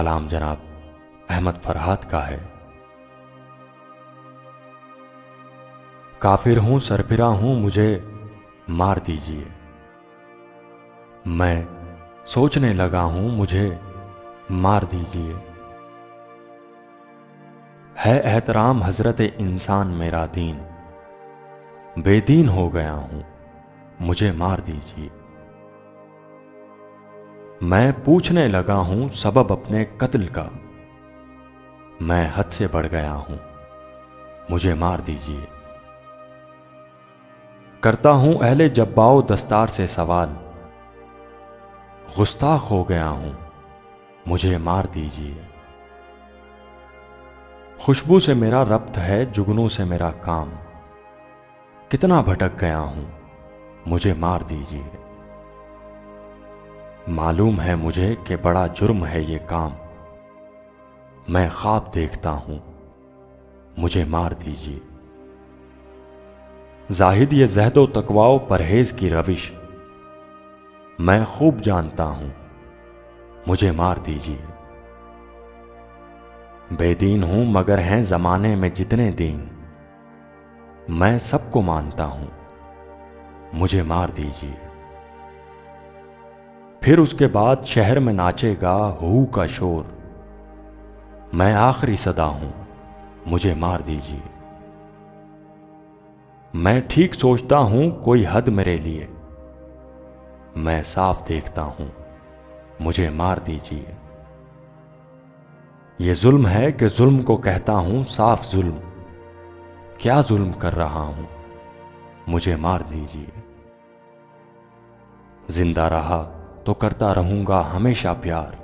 कलाम जनाब अहमद फरहाद का है। काफिर हूं, सरफिरा हूं, मुझे मार दीजिए। मैं सोचने लगा हूं, मुझे मार दीजिए। है एहतराम हजरत इंसान मेरा दीन, बेदीन हो गया हूं, मुझे मार दीजिए। मैं पूछने लगा हूं सबब अपने कत्ल का, मैं हद से बढ़ गया हूं, मुझे मार दीजिए। करता हूं अहले जब्बाओ दस्तार से सवाल, गुस्ताख हो गया हूं, मुझे मार दीजिए। खुशबू से मेरा रब्त है, जुगनू से मेरा काम, कितना भटक गया हूं, मुझे मार दीजिए। मालूम है मुझे कि बड़ा जुर्म है ये काम, मैं ख्वाब देखता हूं, मुझे मार दीजिए। जाहिद ये जहदो तकवाओ परहेज की रविश, मैं खूब जानता हूं, मुझे मार दीजिए। बेदीन हूं मगर हैं जमाने में जितने दीन, मैं सबको मानता हूं, मुझे मार दीजिए। फिर उसके बाद शहर में नाचेगा हू का शोर, मैं आखिरी सदा हूं, मुझे मार दीजिए। मैं ठीक सोचता हूं कोई हद मेरे लिए, मैं साफ देखता हूं, मुझे मार दीजिए। ये जुल्म है कि जुल्म को कहता हूं साफ जुल्म, क्या जुल्म कर रहा हूं, मुझे मार दीजिए। जिंदा रहा तो करता रहूंगा हमेशा प्यार,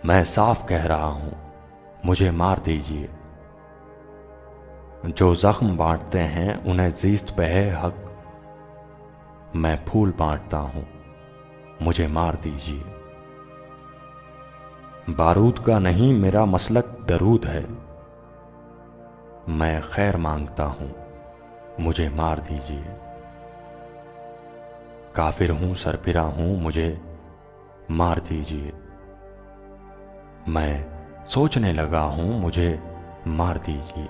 मैं साफ कह रहा हूं, मुझे मार दीजिए। जो जख्म बांटते हैं उन्हें जीस्त पे है हक, मैं फूल बांटता हूं, मुझे मार दीजिए। बारूद का नहीं मेरा मसलक दरूद है, मैं खैर मांगता हूं, मुझे मार दीजिए। काफिर हूं, सरफिरा हूं, मुझे मार दीजिए। मैं सोचने लगा हूं, मुझे मार दीजिए।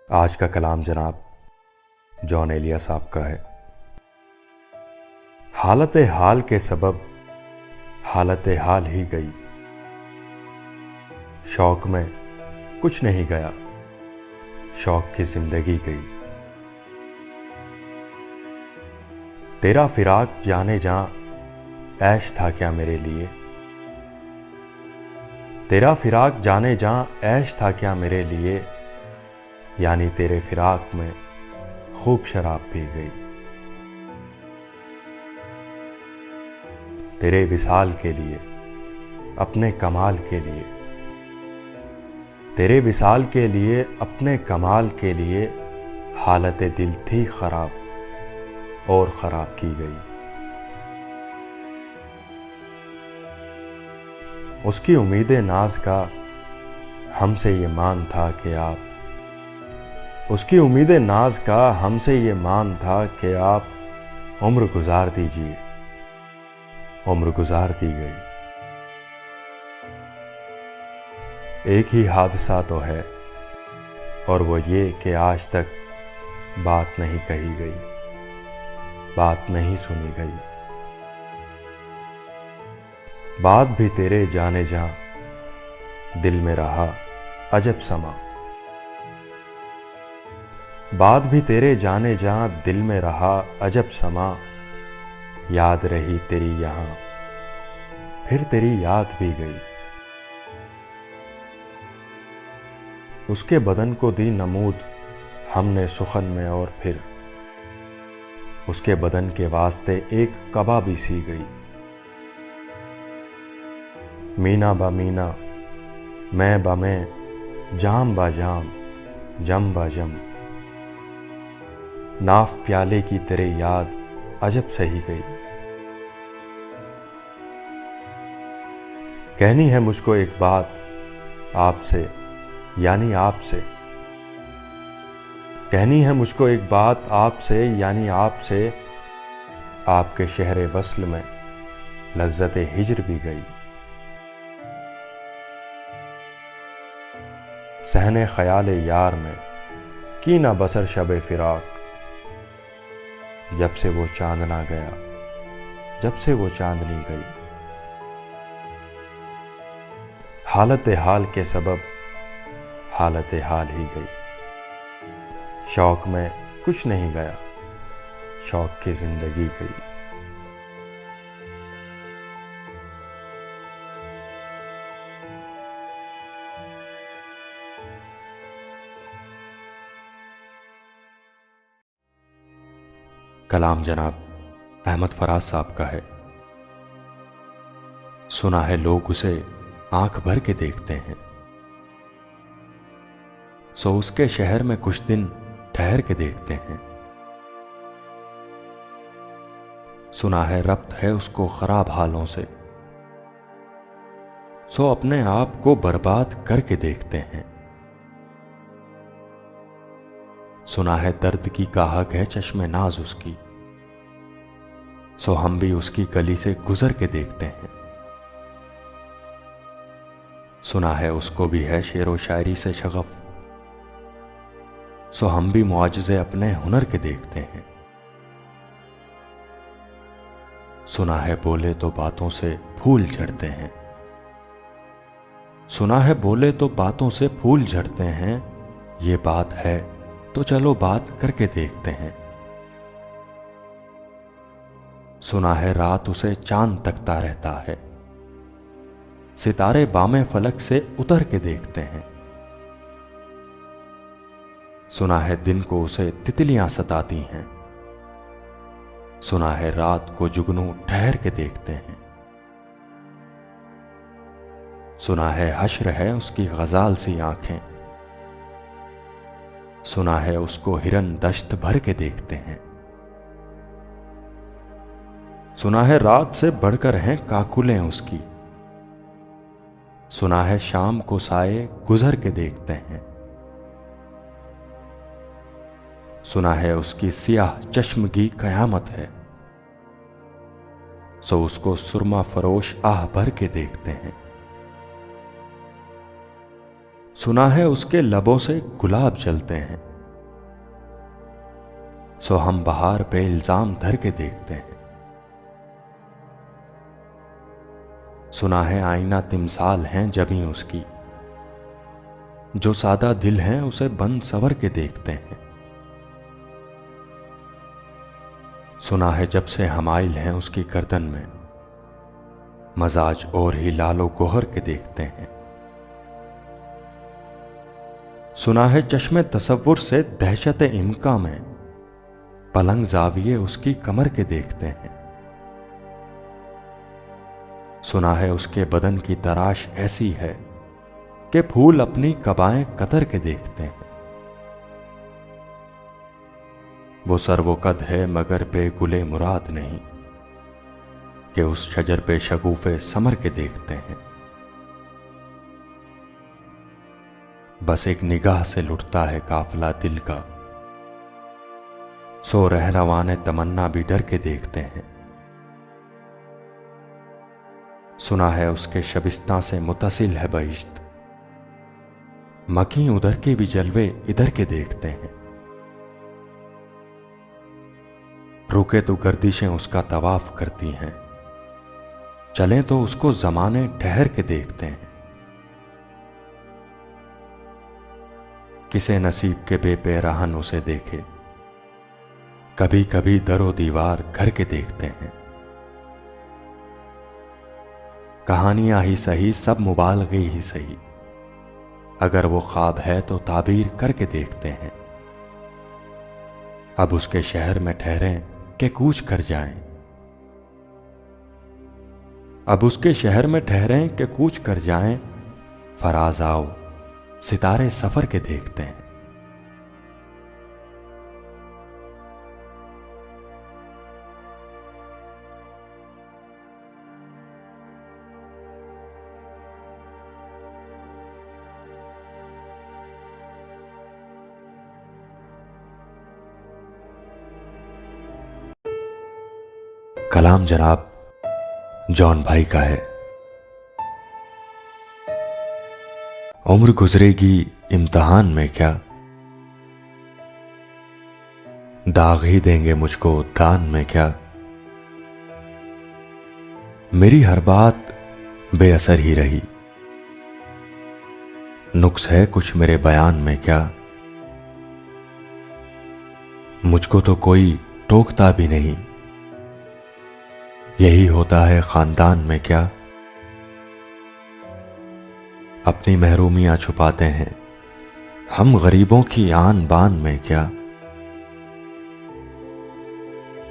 आज का कलाम जनाब जॉन एलिया साहब का है। हालत हाल के सबब हालत हाल ही गई, शौक में कुछ नहीं गया, शौक की जिंदगी गई। तेरा फिराक जाने जा ऐश था क्या मेरे लिए, तेरा फिराक जाने जा ऐश था क्या मेरे लिए, यानी तेरे फिराक में खूब शराब पी गई। तेरे विसाल के लिए, अपने कमाल के लिए, तेरे विसाल के लिए, अपने कमाल के लिए, हालत दिल थी खराब और खराब की गई। उसकी उम्मीदें नाज का हमसे ये मान था कि आप, उसकी उम्मीदें नाज का हमसे ये मान था कि आप उम्र गुजार दीजिए, उम्र गुजार दी गई। एक ही हादसा तो है और वो ये कि आज तक बात नहीं कही गई, बात नहीं सुनी गई। बात भी तेरे जाने जा दिल में रहा अजब समा, बात भी तेरे जाने जा दिल में रहा अजब समा। याद रही तेरी यहां फिर तेरी याद भी गई। उसके बदन को दी नमूद हमने सुखन में और फिर उसके बदन के वास्ते एक कबा भी सी गई। मीना बा मीना, मैं बा मैं, जाम बा जाम, जम बा जम। नाफ प्याले की तेरे याद अजब सही गई। कहनी है मुझको एक बात आपसे, यानी आपसे। कहनी है मुझको एक बात आपसे, यानी आपसे। आपके शहरे वस्ल में लज्जत हिज्र भी गई। सहने ख्याल यार में की ना बसर शबे फिराक। जब से वो चांदना गया, जब से वो चांदनी गई। हालत हाल के सबब हालत हाल ही गई। शौक में कुछ नहीं गया, शौक की जिंदगी गई। कलाम जनाब अहमद फराज साहब का है। सुना है लोग उसे आंख भर के देखते हैं, सो उसके शहर में कुछ दिन ठहर के देखते हैं। सुना है रब्त है उसको खराब हालों से, सो अपने आप को बर्बाद करके देखते हैं। सुना है दर्द की गाहक है चश्मे नाज उसकी, सो हम भी उसकी गली से गुजर के देखते हैं। सुना है उसको भी है शेरो शायरी से शगफ, सो हम भी मुआजिज़े अपने हुनर के देखते हैं। सुना है बोले तो बातों से फूल झड़ते हैं, सुना है बोले तो बातों से फूल झड़ते हैं। ये बात है तो चलो बात करके देखते हैं। सुना है रात उसे चांद तकता रहता है, सितारे बामे फलक से उतर के देखते हैं। सुना है दिन को उसे तितलियां सताती हैं, सुना है रात को जुगनू ठहर के देखते हैं। सुना है हश्र है उसकी गजाल सी आंखें, सुना है उसको हिरन दश्त भर के देखते हैं। सुना है रात से बढ़कर हैं काकुलें उसकी, सुना है शाम को साए गुजर के देखते हैं। सुना है उसकी सियाह चश्मगी कयामत है, सो उसको सुरमा फरोश आह भर के देखते हैं। सुना है उसके लबों से गुलाब जलते हैं, सो हम बहार पे इल्जाम धर के देखते हैं। सुना है आईना तिमसाल हैं जबी उसकी, जो सादा दिल हैं उसे बंद सवर के देखते हैं। सुना है जब से हमाइल हैं उसकी गर्दन में, मजाज और ही लालो गोहर के देखते हैं। सुना है चश्मे तसव्वुर से दहशत इम्का में, पलंग जाविये उसकी कमर के देखते हैं। सुना है उसके बदन की तराश ऐसी है कि फूल अपनी कबाएं कतर के देखते हैं। वो सर्वोकद है मगर बेगुले मुराद नहीं, कि उस शजर पे शगुफे समर के देखते हैं। बस एक निगाह से लुटता है काफिला दिल का, सो रहरवाने तमन्ना भी डर के देखते हैं। सुना है उसके शबिस्तां से मुतसिल है बहिश्त, मकी उधर के भी जलवे इधर के देखते हैं। रुके तो गर्दिशें उसका तवाफ करती हैं, चलें तो उसको जमाने ठहर के देखते हैं। किसे नसीब के बेपैराहन उसे देखे, कभी कभी दरो दीवार घर के देखते हैं। कहानियां ही सही सब मुबालगे ही सही, अगर वो ख्वाब है तो ताबीर करके देखते हैं। अब उसके शहर में ठहरें कि कूच कर जाएं, अब उसके शहर में ठहरें कि कूच कर जाएं। फराज आओ सितारे सफर के देखते हैं। कलाम जनाब जॉन भाई का है। उम्र गुजरेगी इम्तिहान में क्या, दाग ही देंगे मुझको दान में क्या। मेरी हर बात बेअसर ही रही, नुक्स है कुछ मेरे बयान में क्या। मुझको तो कोई टोकता भी नहीं, यही होता है खानदान में क्या। अपनी महरूमियां छुपाते हैं हम गरीबों की आन बान में क्या।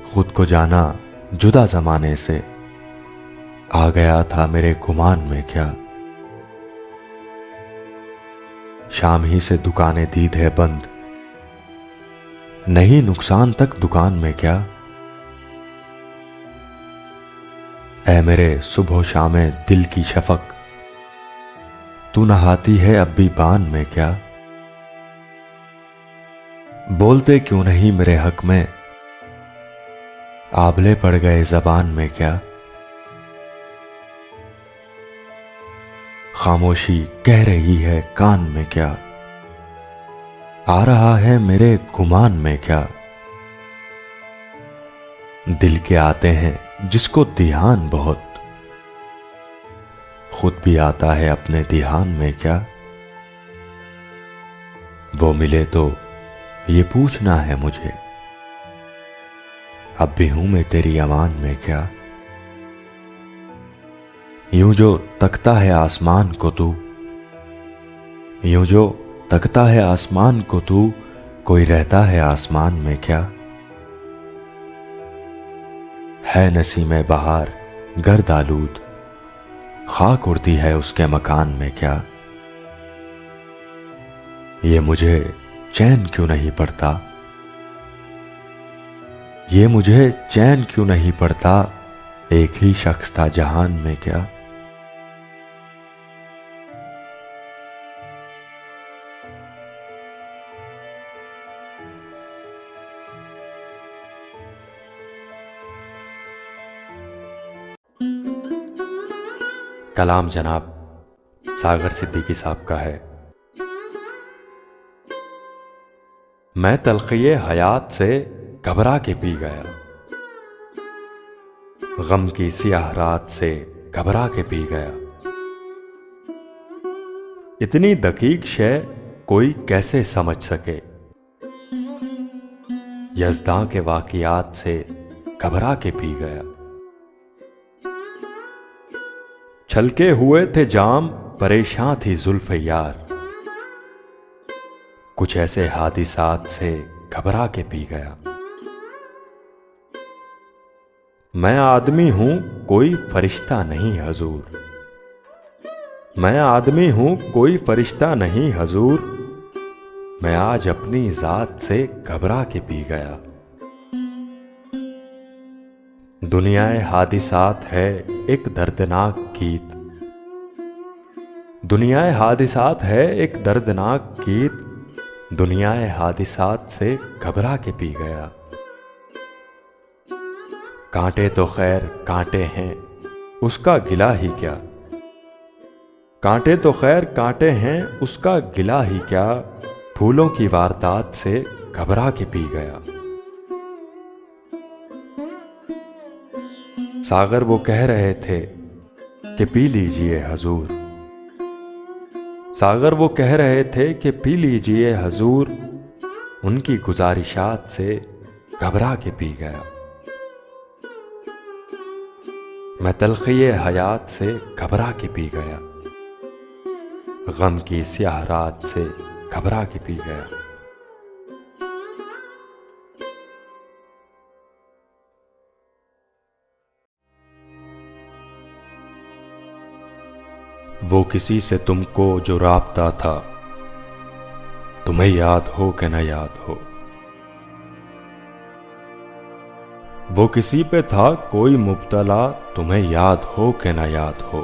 खुद को जाना जुदा जमाने से, आ गया था मेरे गुमान में क्या। शाम ही से दुकानें दीद है बंद, नहीं नुकसान तक दुकान में क्या। ऐ मेरे सुबह शामे दिल की शफक, तू नहाती है अब भी बान में क्या। बोलते क्यों नहीं मेरे हक में, आबले पड़ गए जबान में क्या। खामोशी कह रही है कान में क्या, आ रहा है मेरे गुमान में क्या। दिल के आते हैं जिसको ध्यान बहुत, खुद भी आता है अपने ध्यान में क्या। वो मिले तो ये पूछना है मुझे, अब भी हूं मैं तेरी अमान में क्या। यूं जो तकता है आसमान को तू, यूं जो तकता है आसमान को तू, कोई रहता है आसमान में क्या। है नसीमे बहार गर्द आलूद, खाक उड़ती है उसके मकान में क्या। ये मुझे चैन क्यों नहीं पड़ता, ये मुझे चैन क्यों नहीं पड़ता, एक ही शख्स था जहान में क्या। कलाम जनाब सागर सिद्दीकी साहब का है। मैं तलखिए हयात से घबरा के पी गया, गम की सियाह रात से घबरा के पी गया। इतनी दकीक शय कोई कैसे समझ सके, यज़दां के वाकियात से घबरा के पी गया। छलके हुए थे जाम परेशान थी जुल्फ़े यार, कुछ ऐसे हादिसात से घबरा के पी गया। मैं आदमी हूं कोई फरिश्ता नहीं हजूर, मैं आदमी हूं कोई फरिश्ता नहीं हजूर, मैं आज अपनी जात से घबरा के पी गया। दुनियाए हादिसात है एक दर्दनाक गीत, दुनियाए हादिसात है एक दर्दनाक गीत, दुनियाए हादिसात से घबरा के पी गया। कांटे तो खैर कांटे हैं उसका गिला ही क्या, कांटे तो खैर कांटे हैं उसका गिला ही क्या, फूलों की वारदात से घबरा के पी गया। सागर वो कह रहे थे कि पी लीजिए हजूर, सागर वो कह रहे थे कि पी लीजिए हजूर, उनकी गुजारिशात से घबरा के पी गया। मैं तलखिए हयात से घबरा के पी गया, गम की स्याह रात से घबरा के पी गया। वो किसी से तुमको जो राब्ता था, तुम्हें याद हो कि न याद हो। वो किसी पे था कोई मुब्तला, तुम्हें याद हो कि न याद हो।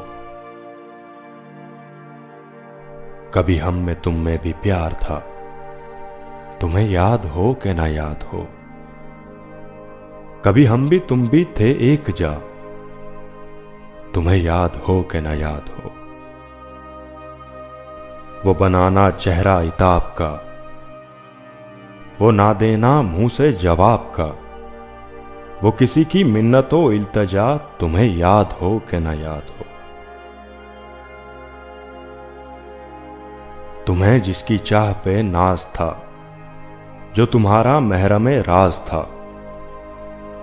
कभी हम में तुम में भी प्यार था, तुम्हें याद हो कि न याद हो। कभी हम भी तुम भी थे एक जा, तुम्हें याद हो कि न याद हो। वो बनाना चेहरा इताब का, वो ना देना मुंह से जवाब का, वो किसी की मिन्नतो इल्तजा, तुम्हें याद हो कि न याद हो। तुम्हें जिसकी चाह पे नाज था, जो तुम्हारा महरमे राज था,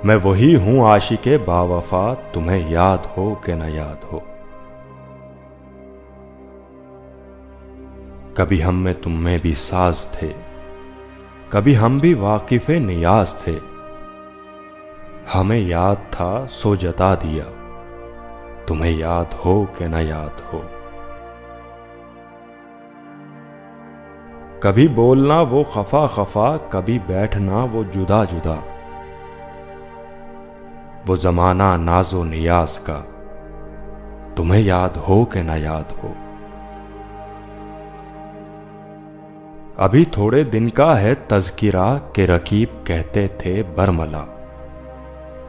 मैं वही हूं आशिके बावफा, तुम्हें याद हो कि न याद हो। कभी हम में तुम में भी साज थे, कभी हम भी वाकिफे नियाज थे। हमें याद था सो जता दिया, तुम्हें याद हो कि न याद हो। कभी बोलना वो खफा खफा, कभी बैठना वो जुदा जुदा, वो जमाना नाजो नियाज का, तुम्हें याद हो कि न याद हो। अभी थोड़े दिन का है तज़किरा के रकीब कहते थे बरमला,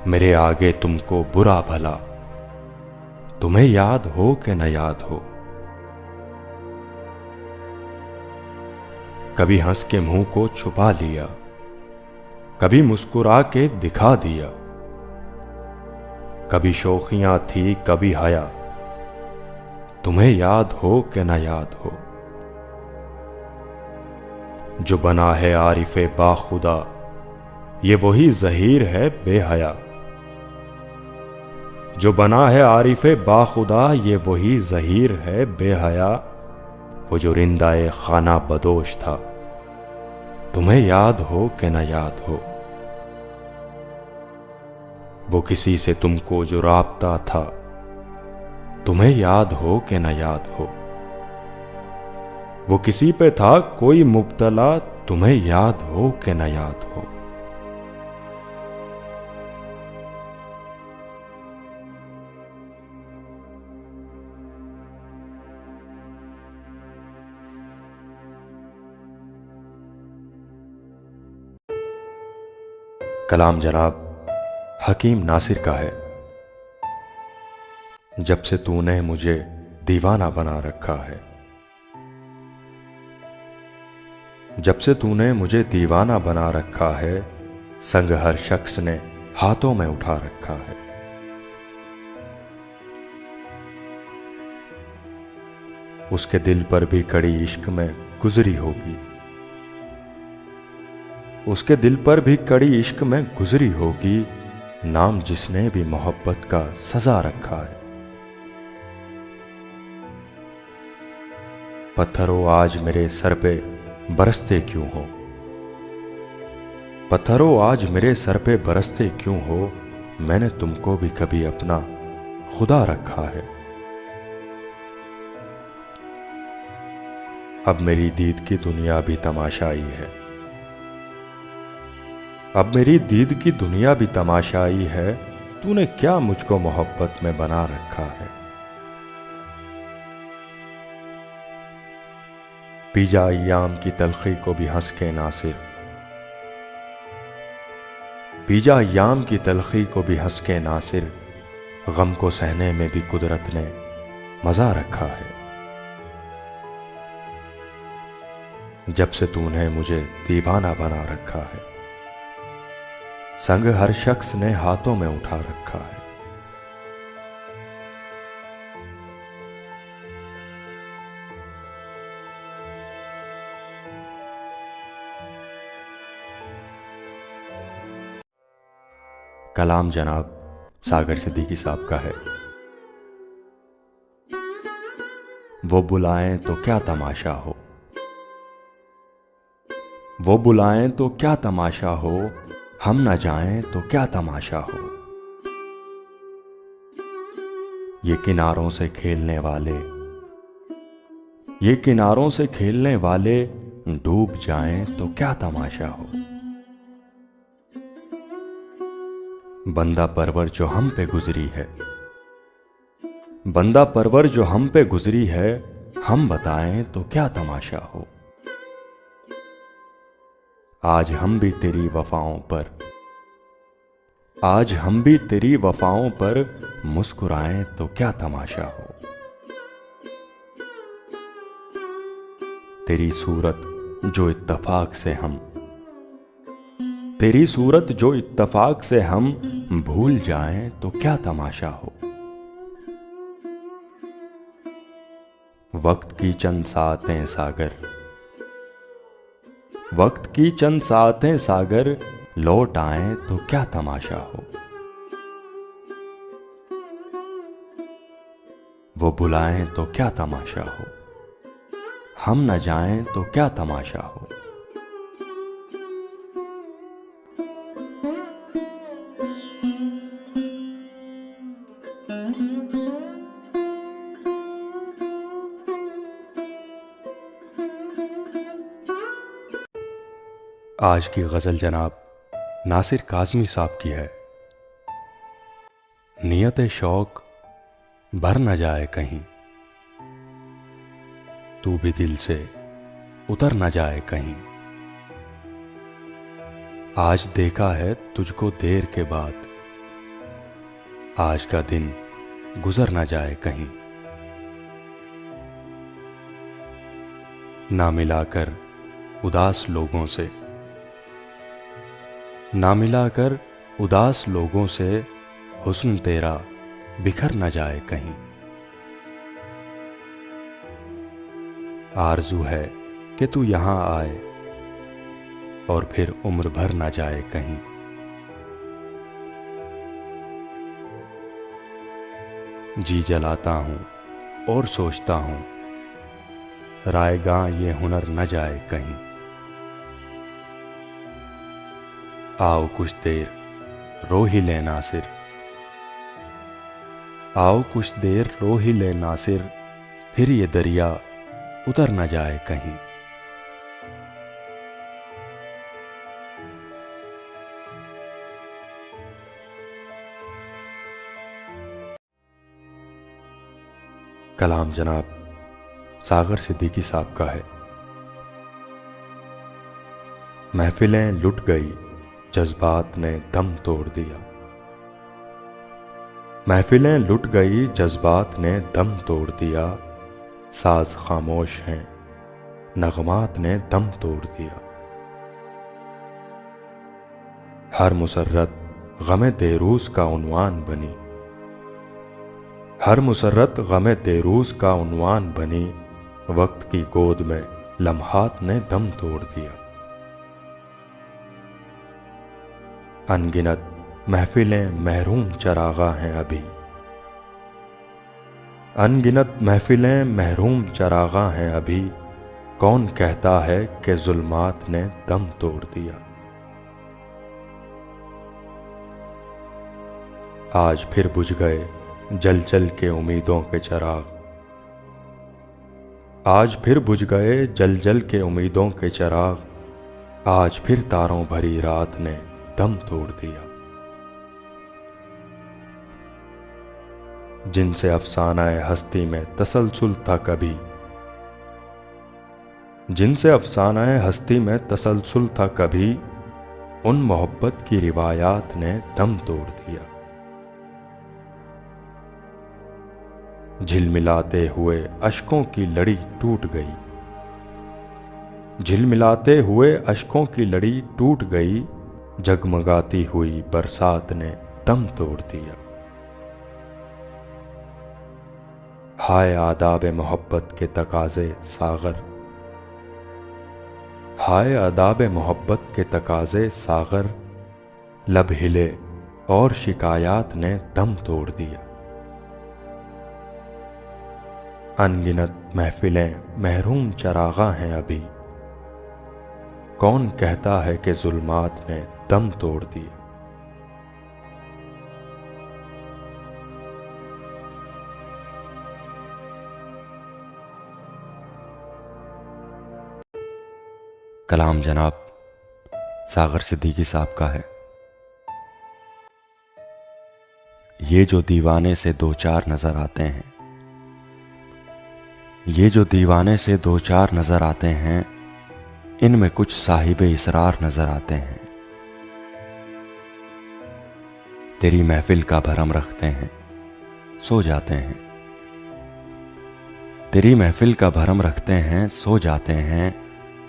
मेरे आगे तुमको बुरा भला, तुम्हें याद हो कि न याद हो। कभी हंस के मुंह को छुपा लिया, कभी मुस्कुरा के दिखा दिया, कभी शौखियां थी कभी हया, तुम्हें याद हो कि न याद हो। जो बना है आरिफे बाखुदा, ये वही ज़हीर है बेहया। जो बना है आरिफे बाखुदा, ये वही ज़हीर है बेहया। वो जो रिंदाए खाना बदोश था, तुम्हें याद हो कि न याद हो। वो किसी से तुमको जो राब्ता था, तुम्हें याद हो कि न याद हो। वो किसी पे था कोई मुब्तला, तुम्हें याद हो कि न याद हो। कलाम जनाब हकीम नासिर का है। जब से तूने मुझे दीवाना बना रखा है, जब से तूने मुझे दीवाना बना रखा है, संग हर शख्स ने हाथों में उठा रखा है। उसके दिल पर भी कड़ी इश्क में गुजरी होगी, उसके दिल पर भी कड़ी इश्क में गुजरी होगी, नाम जिसने भी मोहब्बत का सजा रखा है। पत्थरों आज मेरे सर पे बरसते क्यों हो, पत्थरों आज मेरे सर पे बरसते क्यों हो, मैंने तुमको भी कभी अपना खुदा रखा है। अब मेरी दीद की दुनिया भी तमाशाई है, अब मेरी दीद की दुनिया भी तमाशाई है, तूने क्या मुझको मोहब्बत में बना रखा है। पीजा अय्याम की तलखी को भी हंस के नासिर, पीजा अय्याम की तलखी को भी हंस के नासिर, गम को सहने में भी कुदरत ने मजा रखा है। जब से तूने मुझे दीवाना बना रखा है, संग हर शख्स ने हाथों में उठा रखा है। कलाम जनाब सागर सिद्दीकी साहब का है। वो बुलाएं तो क्या तमाशा हो, वो बुलाएं तो क्या तमाशा हो, हम न जाएं तो क्या तमाशा हो। ये किनारों से खेलने वाले, ये किनारों से खेलने वाले, डूब जाएं तो क्या तमाशा हो। बंदा परवर जो हम पे गुजरी है, बंदा परवर जो हम पे गुजरी है, हम बताएं तो क्या तमाशा हो। आज हम भी तेरी वफाओं पर, आज हम भी तेरी वफाओं पर मुस्कुराएं तो क्या तमाशा हो। तेरी सूरत जो इत्तफाक से हम तेरी सूरत जो इत्तफाक से हम भूल जाएं तो क्या तमाशा हो। वक्त की चंद सातें सागर वक्त की चंद सातें सागर लौट आएं तो क्या तमाशा हो। वो बुलाएं तो क्या तमाशा हो, हम न जाएं तो क्या तमाशा हो। आज की गज़ल जनाब नासिर काज़मी साहब की है। नियत शौक भर न जाए कहीं, तू भी दिल से उतर न जाए कहीं। आज देखा है तुझको देर के बाद, आज का दिन गुजर न जाए कहीं। ना मिलाकर उदास लोगों से ना मिलाकर उदास लोगों से हुस्न तेरा बिखर न जाए कहीं। आरज़ू है कि तू यहाँ आए और फिर उम्र भर न जाए कहीं। जी जलाता हूँ और सोचता हूँ, रायगां ये हुनर न जाए कहीं। आओ कुछ देर रो ही ले नासिर, आओ कुछ देर रो ही ले नासिर, फिर ये दरिया उतर न जाए कहीं। कलाम जनाब सागर सिद्दीकी साहब का है। महफिलें लुट गई, जज्बात ने दम तोड़ दिया। महफिलें लुट गई, जज्बात ने दम तोड़ दिया। साज खामोश हैं, नगमात ने दम तोड़ दिया। हर मुसर्रत गमे देरूस का उन्वान बनी, हर मुसर्रत गमे देरूस का उन्वान बनी। वक्त की गोद में लम्हात ने दम तोड़ दिया। अनगिनत महफिलें महरूम चरागा हैं अभी, अनगिनत महफिलें महरूम चरागा हैं अभी। कौन कहता है कि जुल्मात ने दम तोड़ दिया। आज फिर बुझ गए जल जल के उम्मीदों के चराग, आज फिर बुझ गए जल जल के उम्मीदों के चराग। आज फिर तारों भरी रात ने दम तोड़ दिया। जिनसे अफसानाए हस्ती में तसलसल था कभी, जिनसे अफसानाए हस्ती में तसलसल था कभी, उन मोहब्बत की रिवायात ने दम तोड़ दिया। झिलमिलाते हुए अश्कों की लड़ी टूट गई, झिलमिलाते हुए अश्कों की लड़ी टूट गई। जगमगाती हुई बरसात ने दम तोड़ दिया। हाय आदाब मोहब्बत के तकाजे सागर, हाय आदाब मोहब्बत के तकाजे सागर। लब हिले और शिकायत ने दम तोड़ दिया। अनगिनत महफिलें महरूम चरागा हैं अभी। कौन कहता है कि जुल्मात ने दम तोड़ दिया। कलाम जनाब सागर सिद्दीकी साहब का है। ये जो दीवाने से दो चार नजर आते हैं, ये जो दीवाने से दो चार नजर आते हैं, इनमें कुछ साहिबे इसरार नजर आते हैं। तेरी महफिल का भरम रखते हैं, सो जाते हैं। तेरी महफिल का भरम रखते हैं, सो जाते हैं,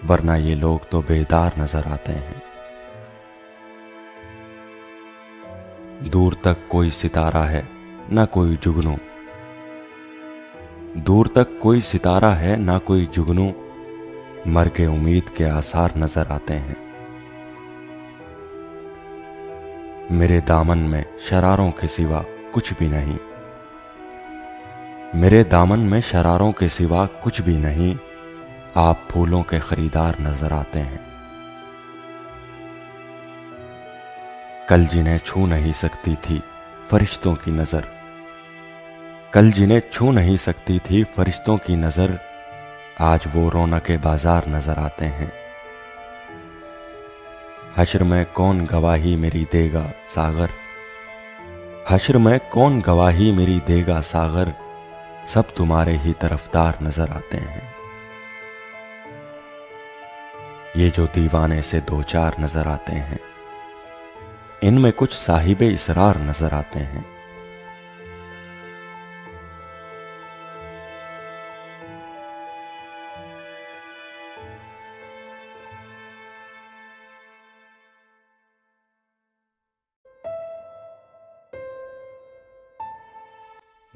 वरना ये लोग तो बेदार नजर आते हैं। दूर तक कोई सितारा है ना कोई जुगनू, दूर तक कोई सितारा है ना कोई जुगनू, मर के उम्मीद के आसार नजर आते हैं। मेरे दामन में शरारों के सिवा कुछ भी नहीं, मेरे दामन में शरारों के सिवा कुछ भी नहीं, आप फूलों के खरीदार नजर आते हैं। कल जिन्हें छू नहीं सकती थी फरिश्तों की नजर, कल जिन्हें छू नहीं सकती थी फरिश्तों की नजर, आज वो रौनके बाजार नजर आते हैं। हश्र में कौन गवाही मेरी देगा सागर, हश्र में कौन गवाही मेरी देगा सागर, सब तुम्हारे ही तरफदार नजर आते हैं। ये जो दीवाने से दो चार नजर आते हैं, इनमें कुछ साहिबे इसरार नजर आते हैं।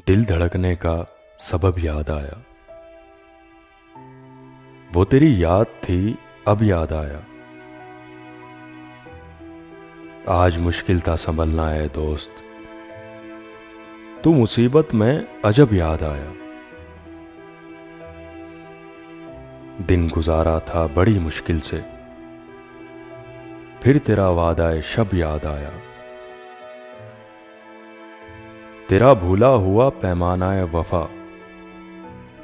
दिल धड़कने का सबब याद आया, वो तेरी याद थी अब याद आया। आज मुश्किल था संभलना है दोस्त, तू मुसीबत में अजब याद आया। दिन गुजारा था बड़ी मुश्किल से, फिर तेरा वादा शब याद आया। तेरा भूला हुआ पैमाना वफा,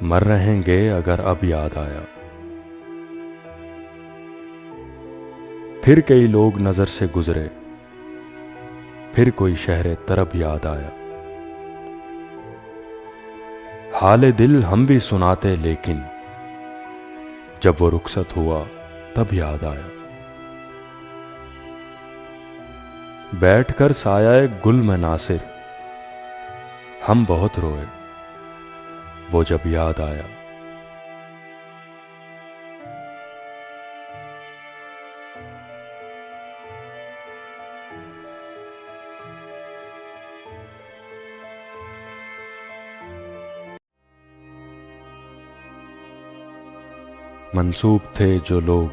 मर रहेंगे अगर अब याद आया। फिर कई लोग नजर से गुजरे, फिर कोई शहर तरब याद आया। हाले दिल हम भी सुनाते लेकिन, जब वो रुखसत हुआ तब याद आया। बैठकर साया गुल में नासिर, हम बहुत रोए, वो जब याद आया। मंसूब थे जो लोग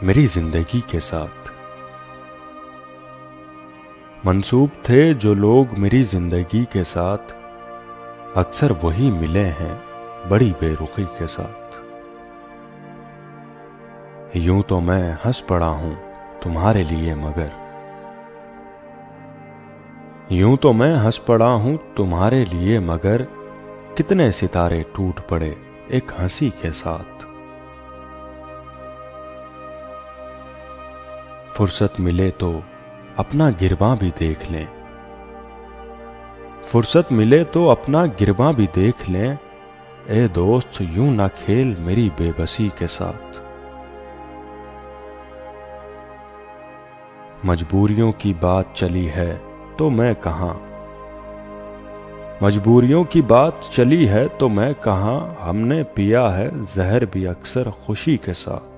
मेरी जिंदगी के साथ, मंसूब थे जो लोग मेरी जिंदगी के साथ, अक्सर वही मिले हैं बड़ी बेरुखी के साथ। यूं तो मैं हंस पड़ा हूं तुम्हारे लिए मगर, यूं तो मैं हंस पड़ा हूं तुम्हारे लिए मगर, कितने सितारे टूट पड़े एक हंसी के साथ। फुर्सत मिले तो अपना गिरबां भी देख लें, फुर्सत मिले तो अपना गिरबां भी देख लें, ए दोस्त यूं ना खेल मेरी बेबसी के साथ। मजबूरियों की बात चली है तो मैं कहां, मजबूरियों की बात चली है तो मैं कहां, हमने पिया है जहर भी अक्सर खुशी के साथ।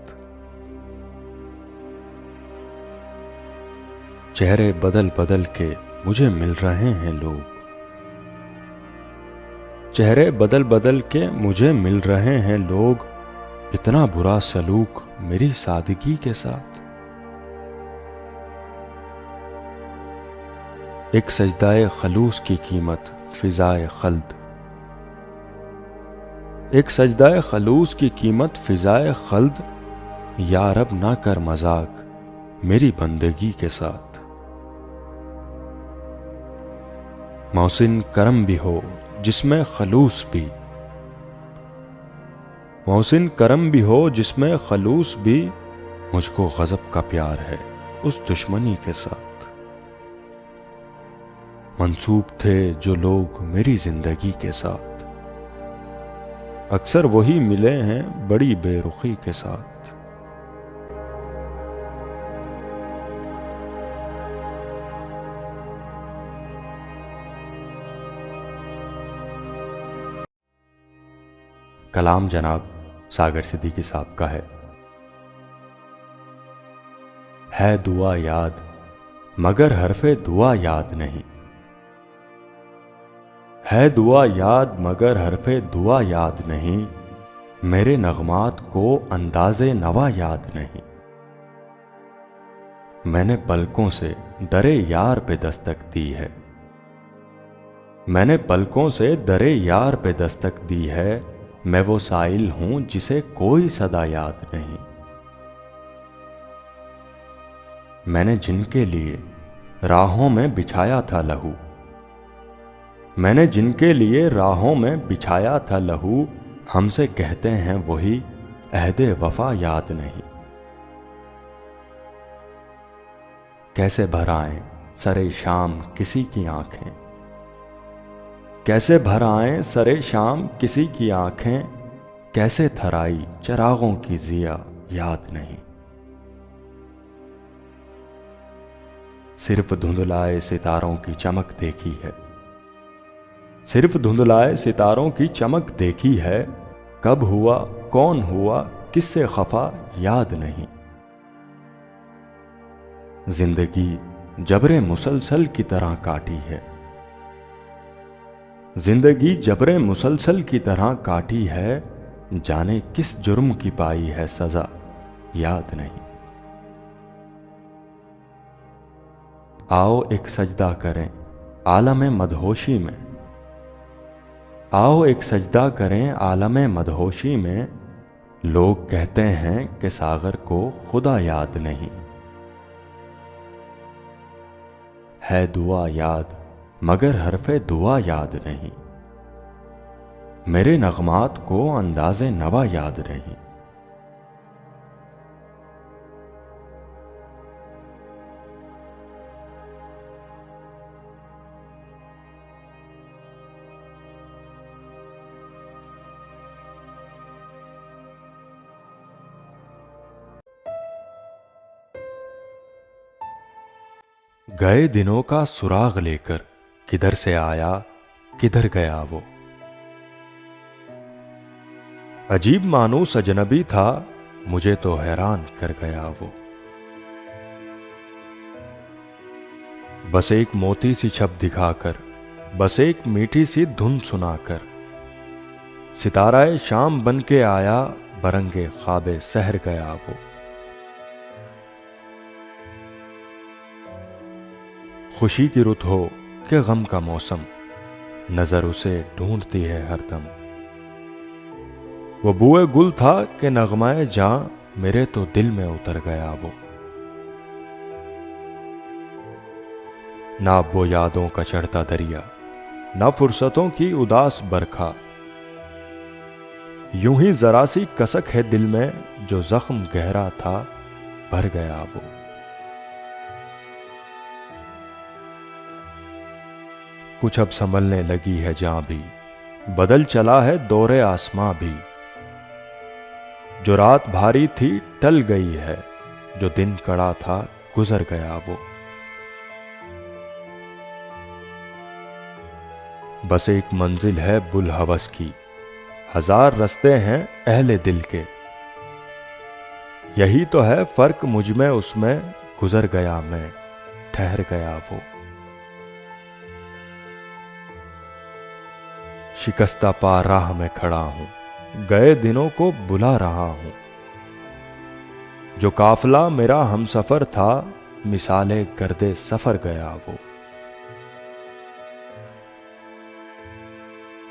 चेहरे बदल बदल के मुझे मिल रहे हैं लोग, चेहरे बदल बदल के मुझे मिल रहे हैं लोग, इतना बुरा सलूक मेरी सादगी के साथ। एक सजदाए खलूस की कीमत फिजाए खल्द, एक सजदाए खलूस की कीमत फिजाए खल्द, या रब ना कर मजाक मेरी बंदगी के साथ। मौसिन करम भी हो जिसमें खलूस भी, मौसिन करम भी हो जिसमें खलूस भी, मुझको गजब का प्यार है उस दुश्मनी के साथ। मंसूब थे जो लोग मेरी जिंदगी के साथ, अक्सर वही मिले हैं बड़ी बेरुखी के साथ। कलाम जनाब सागर सिद्दीकी साहब का है दुआ याद मगर हरफे दुआ याद नहीं, है दुआ याद मगर हरफे दुआ याद नहीं, मेरे नगमात को अंदाज़े नवा याद नहीं। मैंने पलकों से दरे यार पे दस्तक दी है, मैंने पलकों से दरे यार पे दस्तक दी है, मैं वो साइल हूं जिसे कोई सदा याद नहीं। मैंने जिनके लिए राहों में बिछाया था लहू, मैंने जिनके लिए राहों में बिछाया था लहू, हमसे कहते हैं वही अहदे वफा याद नहीं। कैसे भर आएं सरे शाम किसी की आंखें, कैसे भर आएं सरे शाम किसी की आंखें, कैसे थराई चरागों की जिया याद नहीं। सिर्फ धुंधलाए सितारों की चमक देखी है, सिर्फ धुंधलाए सितारों की चमक देखी है, कब हुआ कौन हुआ किससे खफा याद नहीं। जिंदगी जबरे मुसलसल की तरह काटी है, जिंदगी जबरे मुसलसल की तरह काटी है, जाने किस जुर्म की पाई है सजा याद नहीं। आओ एक सजदा करें आलम मदहोशी में, आओ एक सजदा करें आलम मदहोशी में, लोग कहते हैं कि सागर को खुदा याद नहीं। है दुआ याद मगर हरफे दुआ याद नहीं, मेरे नगमात को अंदाज़े नवा याद नहीं। गए दिनों का सुराग लेकर किधर से आया किधर गया वो, अजीब मानूस अजनबी था मुझे तो हैरान कर गया वो। बस एक मोती सी छप दिखाकर, बस एक मीठी सी धुन सुनाकर, सिताराए शाम बन के आया बरंगे ख्वाबे सहर गया वो। खुशी की रुत हो कि गम का मौसम, नजर उसे ढूंढती है हरदम। वो बुए गुल था कि नगमाए जां मेरे तो दिल में उतर गया वो। ना वो यादों का चढ़ता दरिया, ना फुर्सतों की उदास बरखा, यूं ही जरा सी कसक है दिल में जो जख्म गहरा था भर गया वो। कुछ अब संभलने लगी है जहां भी, बदल चला है दौरे आसमां भी। जो रात भारी थी टल गई है, जो दिन कड़ा था गुजर गया वो। बस एक मंजिल है बुलहवस की, हजार रास्ते हैं अहले दिल के। यही तो है फर्क मुझ में उसमें, गुजर गया मैं ठहर गया वो। शिकस्ता पा राह में खड़ा हूं, गए दिनों को बुला रहा हूं। जो काफिला मेरा हमसफर था, मिसाले गर्दे सफर गया वो।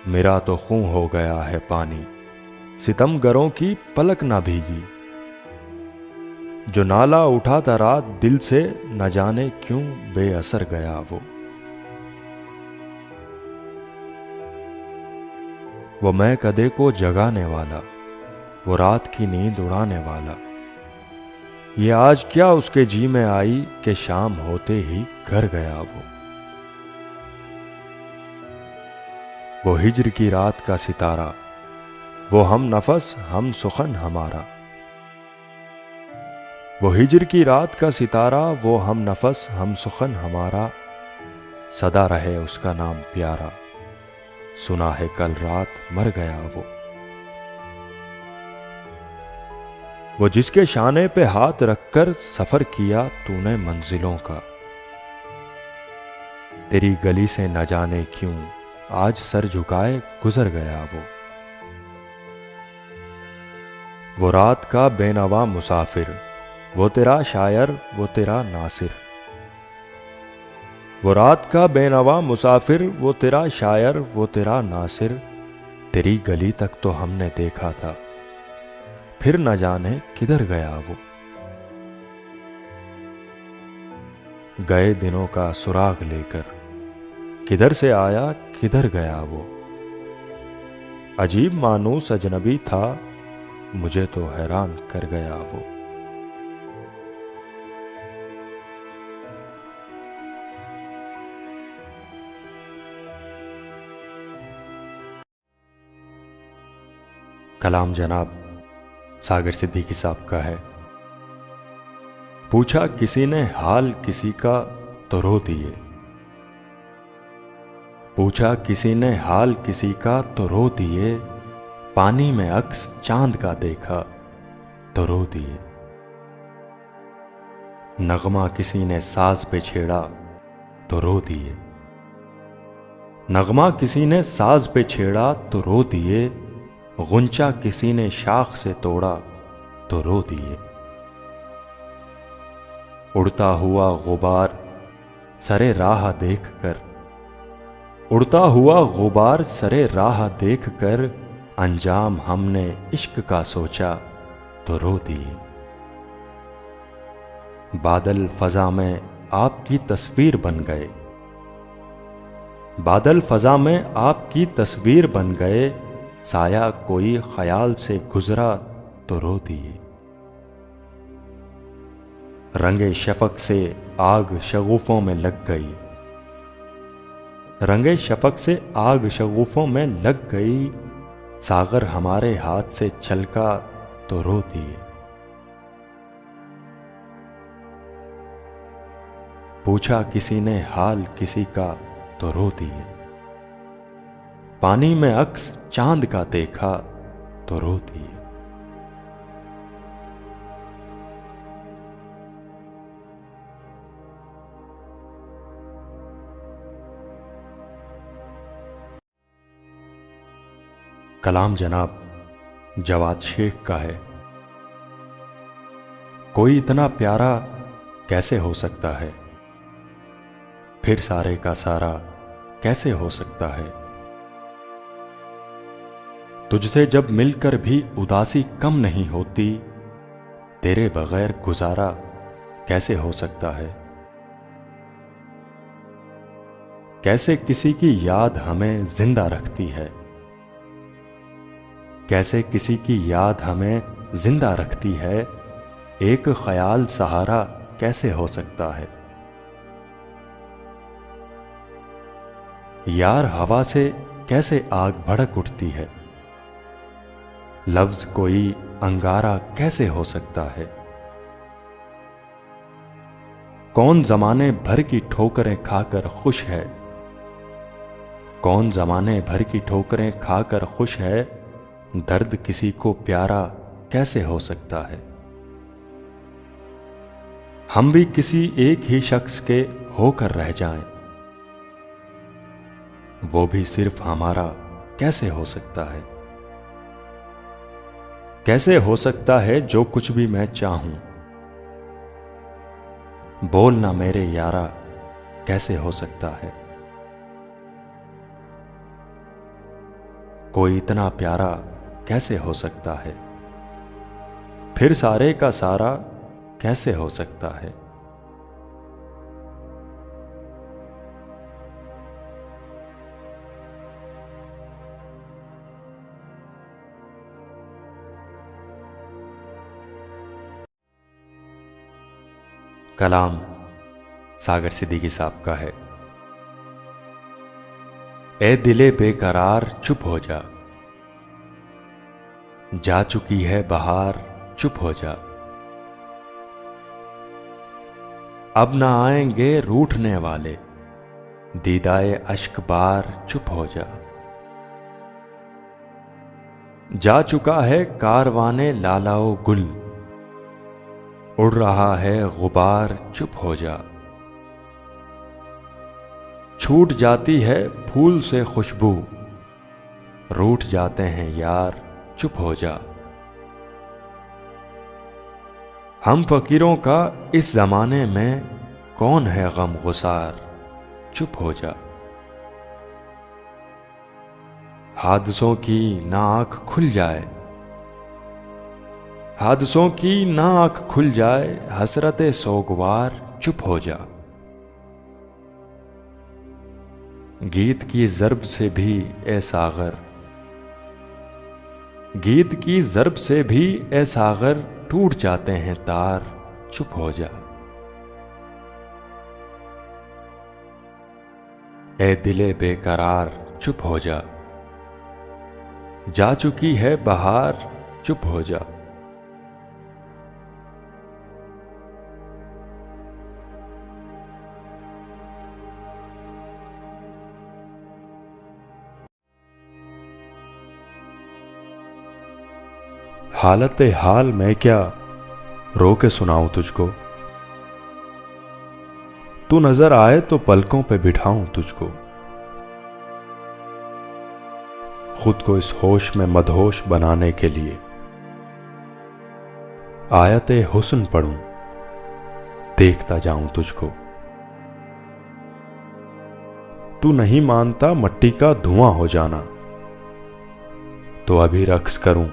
मेरा तो खून हो गया है पानी, सितमगरों की पलक ना भीगी। जो नाला उठा था रात दिल से, न जाने क्यों बेअसर गया वो मैं कदे को जगाने वाला, वो रात की नींद उड़ाने वाला। ये आज क्या उसके जी में आई कि शाम होते ही घर गया वो हिज्र की रात का सितारा, वो हम नफस हम सुखन हमारा। वो हिज्र की रात का सितारा, वो हम नफस हम सुखन हमारा। सदा रहे उसका नाम प्यारा, सुना है कल रात मर गया वो। वो जिसके शाने पे हाथ रखकर सफर किया तूने मंजिलों का। तेरी गली से न जाने क्यों आज सर झुकाए गुजर गया वो रात का बेनवा मुसाफिर, वो तेरा शायर वो तेरा नासिर। वो रात का बेनवा मुसाफिर, वो तेरा शायर वो तेरा नासिर। तेरी गली तक तो हमने देखा था, फिर न जाने किधर गया वो। गए दिनों का सुराग लेकर किधर से आया किधर गया वो। अजीब मानूस अजनबी था, मुझे तो हैरान कर गया वो। कलाम जनाब सागर सिद्दीकी साहब का है। पूछा किसी ने हाल किसी का तो रो दिए। पूछा किसी ने हाल किसी का तो रो दिए। पानी में अक्स चांद का देखा तो रो दिए। नगमा किसी ने साज पे छेड़ा तो रो दिए। नगमा किसी ने साज पे छेड़ा तो रो दिए। गुंचा किसी ने शाख से तोड़ा तो रो दिए। उड़ता हुआ गुबार सरे राह देखकर, उड़ता हुआ गुबार सरे राह देखकर, अंजाम हमने इश्क का सोचा तो रो दिए। बादल फजा में आपकी तस्वीर बन गए। बादल फजा में आपकी तस्वीर बन गए। साया कोई ख्याल से गुजरा तो रो दिए। रंगे शफक से आग शगुफों में लग गई। रंगे शफक से आग शगुफों में लग गई। सागर हमारे हाथ से छलका तो रो दिए। पूछा किसी ने हाल किसी का तो रो दिए। पानी में अक्स चांद का देखा तो रो दिए। कलाम जनाब जवाद शेख का है। कोई इतना प्यारा कैसे हो सकता है, फिर सारे का सारा कैसे हो सकता है। तुझसे जब मिलकर भी उदासी कम नहीं होती, तेरे बगैर गुजारा कैसे हो सकता है। कैसे किसी की याद हमें जिंदा रखती है। कैसे किसी की याद हमें जिंदा रखती है। एक ख्याल सहारा कैसे हो सकता है। यार हवा से कैसे आग भड़क उठती है। लफ्ज कोई अंगारा कैसे हो सकता है। कौन जमाने भर की ठोकरें खाकर खुश है। कौन जमाने भर की ठोकरें खाकर खुश है। दर्द किसी को प्यारा कैसे हो सकता है। हम भी किसी एक ही शख्स के होकर रह जाएं, वो भी सिर्फ हमारा कैसे हो सकता है। कैसे हो सकता है जो कुछ भी मैं चाहूं। बोलना मेरे यारा कैसे हो सकता है। कोई इतना प्यारा कैसे हो सकता है, फिर सारे का सारा कैसे हो सकता है। कलाम सागर सिद्दीकी साहब का है। ए दिले बेकरार चुप हो जा, जा चुकी है बहार चुप हो जा। अब ना आएंगे रूठने वाले, दीदाए अश्क बार चुप हो जा। जा चुका है कारवाने लालाओ गुल, उड़ रहा है गुबार, चुप हो जा। छूट जाती है फूल से खुशबू, रूठ जाते हैं यार, चुप हो जा। हम फकीरों का इस जमाने में कौन है गम गुसार, चुप हो जा। हादसों की ना आंख खुल जाए, हादसों की ना आंख खुल जाए, हसरते सोगवार, चुप हो जा। गीत की ज़र्ब से भी ए सागर, गीत की ज़र्ब से भी ए सागर, टूट जाते हैं तार, चुप हो जा। ए दिले बेकरार, चुप हो जा चुकी है बहार, चुप हो जा। हालत हाल मैं क्या रो के सुनाऊं तुझको, तू नजर आए तो पलकों पे बिठाऊं तुझको। खुद को इस होश में मदहोश बनाने के लिए आयते हुस्न पढ़ूं, देखता जाऊं तुझको। तू नहीं मानता मट्टी का धुआं हो जाना, तो अभी रक्स करूं,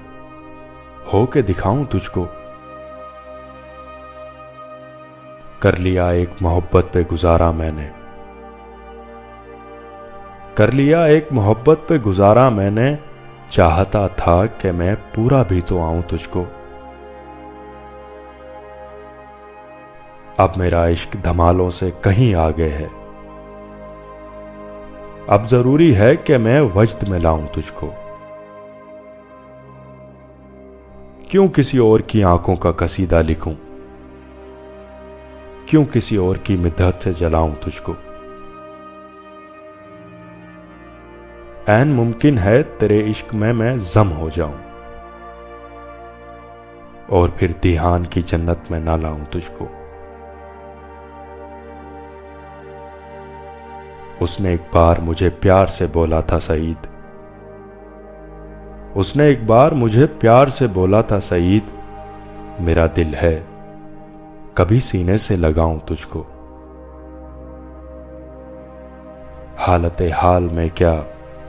हो के दिखाऊं तुझको। कर लिया एक मोहब्बत पे गुजारा मैंने, कर लिया एक मोहब्बत पे गुजारा मैंने, चाहता था कि मैं पूरा भी तो आऊं तुझको। अब मेरा इश्क धमालों से कहीं आगे है, अब जरूरी है कि मैं वजद में लाऊं तुझको। क्यों किसी और की आंखों का कसीदा लिखूं, क्यों किसी और की मिद्दत से जलाऊं तुझको। ऐन मुमकिन है तेरे इश्क में मैं जम हो जाऊं, और फिर दिहान की जन्नत में ना लाऊं तुझको। उसने एक बार मुझे प्यार से बोला था सईद, उसने एक बार मुझे प्यार से बोला था सईद, मेरा दिल है कभी सीने से लगाऊं तुझको। हालत हाल में क्या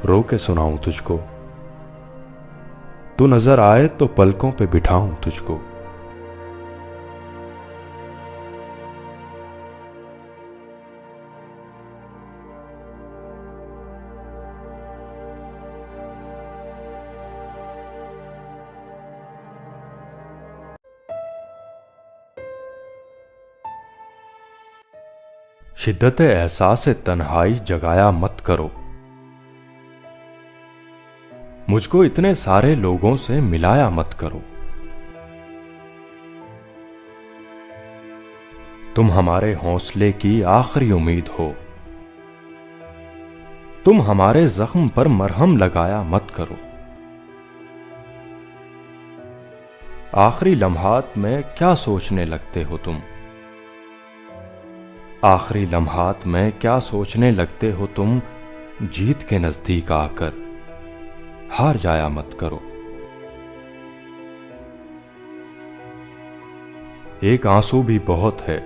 रो के सुनाऊं तुझको, तू नजर आए तो पलकों पे बिठाऊं तुझको। शिद्दत एहसास तन्हाई जगाया मत करो, मुझको इतने सारे लोगों से मिलाया मत करो। तुम हमारे हौसले की आखिरी उम्मीद हो, तुम हमारे जख्म पर मरहम लगाया मत करो। आखिरी लम्हात में क्या सोचने लगते हो तुम, आखिरी लम्हात में क्या सोचने लगते हो तुम, जीत के नजदीक आकर हार जाया मत करो। एक आंसू भी बहुत है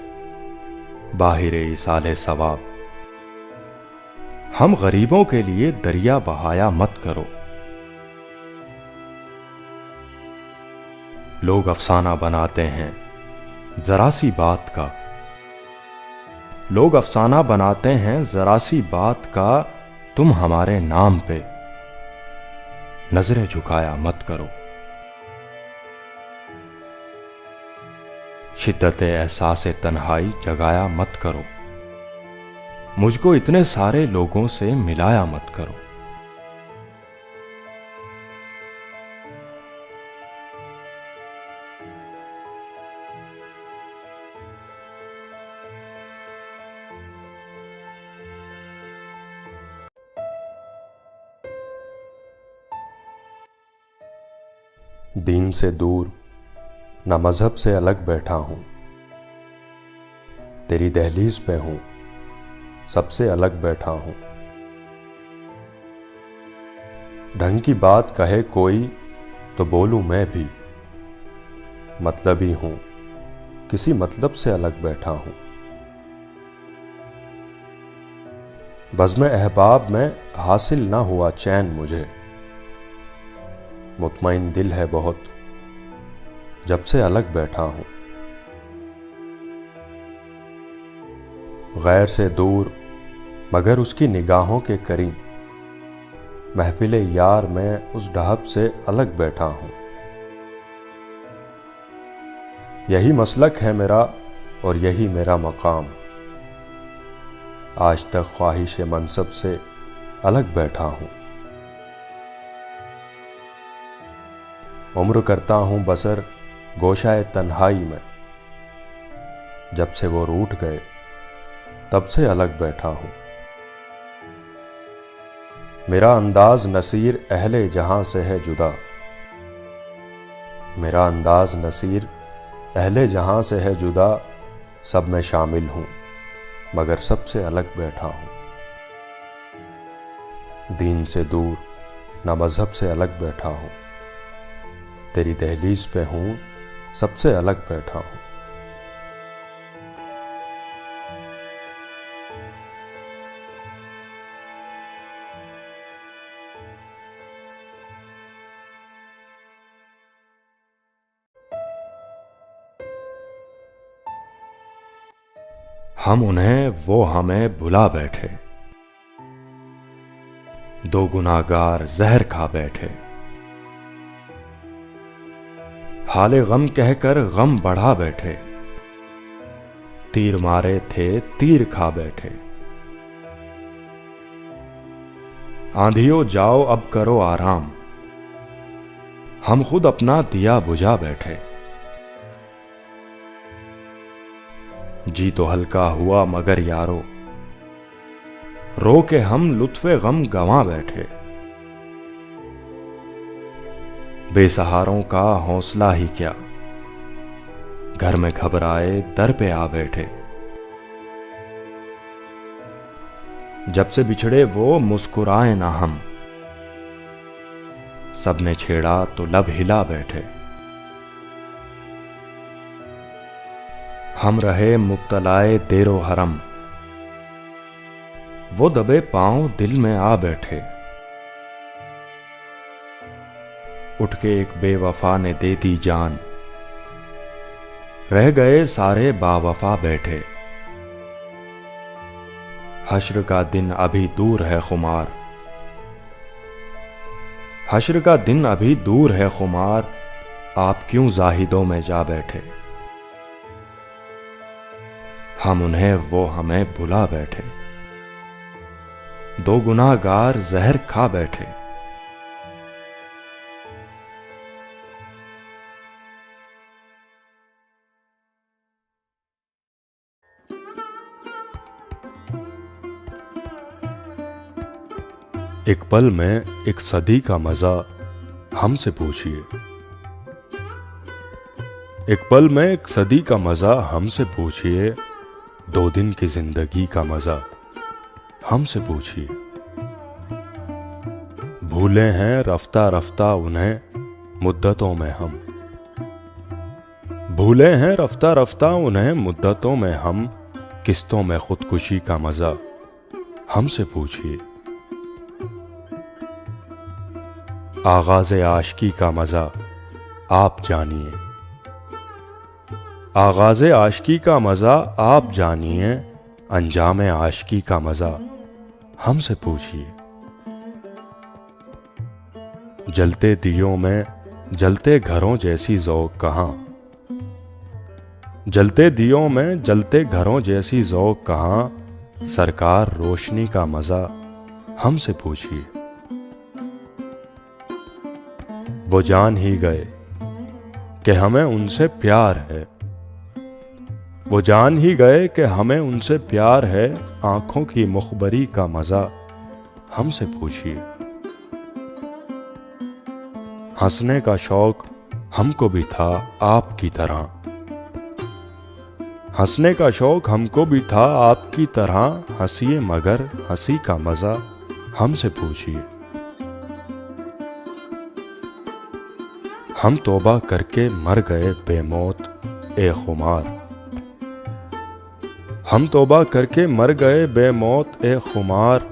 बाहिरे इसाले सवाब, हम गरीबों के लिए दरिया बहाया मत करो। लोग अफसाना बनाते हैं जरा सी बात का, लोग अफसाना बनाते हैं जरा सी बात का, तुम हमारे नाम पे नजरें झुकाया मत करो। शिद्दत एहसास तन्हाई जगाया मत करो, मुझको इतने सारे लोगों से मिलाया मत करो। दीन से दूर न मजहब से अलग बैठा हूं, तेरी दहलीज पे हूं, सबसे अलग बैठा हूं। ढंग की बात कहे कोई तो बोलूं मैं भी, मतलबी हूं, किसी मतलब से अलग बैठा हूं। बज़्म अहबाब में हासिल ना हुआ चैन मुझे, मुतमईन दिल है बहुत, जब से अलग बैठा हूं। गैर से दूर मगर उसकी निगाहों के करीब, महफिले यार में उस ढहब से अलग बैठा हूं। यही मसलक है मेरा और यही मेरा मकाम, आज तक ख्वाहिश मनसब से अलग बैठा हूं। उम्र करता हूं बसर गोशाए तन्हाई में, जब से वो रूठ गए तब से अलग बैठा हूं। मेरा अंदाज नसीर अहले जहां से है जुदा, मेरा अंदाज नसीर अहले जहां से है जुदा। सब में शामिल हूं मगर सबसे अलग बैठा हूं। दीन से दूर ना मजहब से अलग बैठा हूं, तेरी दहलीज पे हूं, सबसे अलग बैठा हूं। हम उन्हें वो हमें भुला बैठे, दो गुनाहगार जहर खा बैठे। हाले गम कहकर गम बढ़ा बैठे, तीर मारे थे तीर खा बैठे। आंधियों जाओ अब करो आराम, हम खुद अपना दिया बुझा बैठे। जी तो हल्का हुआ मगर यारो, रो के हम लुत्फे गम गंवा बैठे। बेसहारों का हौसला ही क्या, घर में घबराए दर पे आ बैठे। जब से बिछड़े वो मुस्कुराए ना हम, सबने छेड़ा तो लब हिला बैठे। हम रहे मुब्तलाए देरो हरम, वो दबे पांव दिल में आ बैठे। उठ के एक बेवफा ने दे दी जान, रह गए सारे बावफा बैठे। हश्र का दिन अभी दूर है खुमार, हश्र का दिन अभी दूर है खुमार। आप क्यों जाहिदों में जा बैठे। हम उन्हें वो हमें भुला बैठे, दो गुनाहगार जहर खा बैठे। एक पल में एक सदी का मजा हमसे पूछिए, एक पल में एक सदी का मजा हमसे पूछिए। दो दिन की जिंदगी का मजा हमसे पूछिए। भूले हैं रफ्ता रफ्ता उन्हें मुद्दतों में हम, भूले हैं रफ्ता रफ्ता उन्हें मुद्दतों में हम। किस्तों में खुदकुशी का मजा हमसे पूछिए। आगाज़े आशिकी का मजा आप जानिए, आगाज़े आशिकी का मजा आप जानिए। अंजामे आशिकी का मजा हमसे पूछिए। जलते दियों में जलते घरों जैसी ज़ौक़ कहाँ, जलते दियों में जलते घरों जैसी ज़ौक़ कहाँ। सरकार रोशनी का मजा हमसे पूछिए। वो जान ही गए कि हमें उनसे प्यार है, वो जान ही गए कि हमें उनसे प्यार है। आंखों की मुखबरी का मजा हमसे पूछिए। हंसने का शौक हमको भी था आपकी तरह, हंसने का शौक हमको भी था आपकी तरह, हंसिए मगर हंसी का मजा हमसे पूछिए। हम तौबा करके मर गए बेमौत ए खुमार, हम तौबा करके मर गए बेमौत ए खुमार,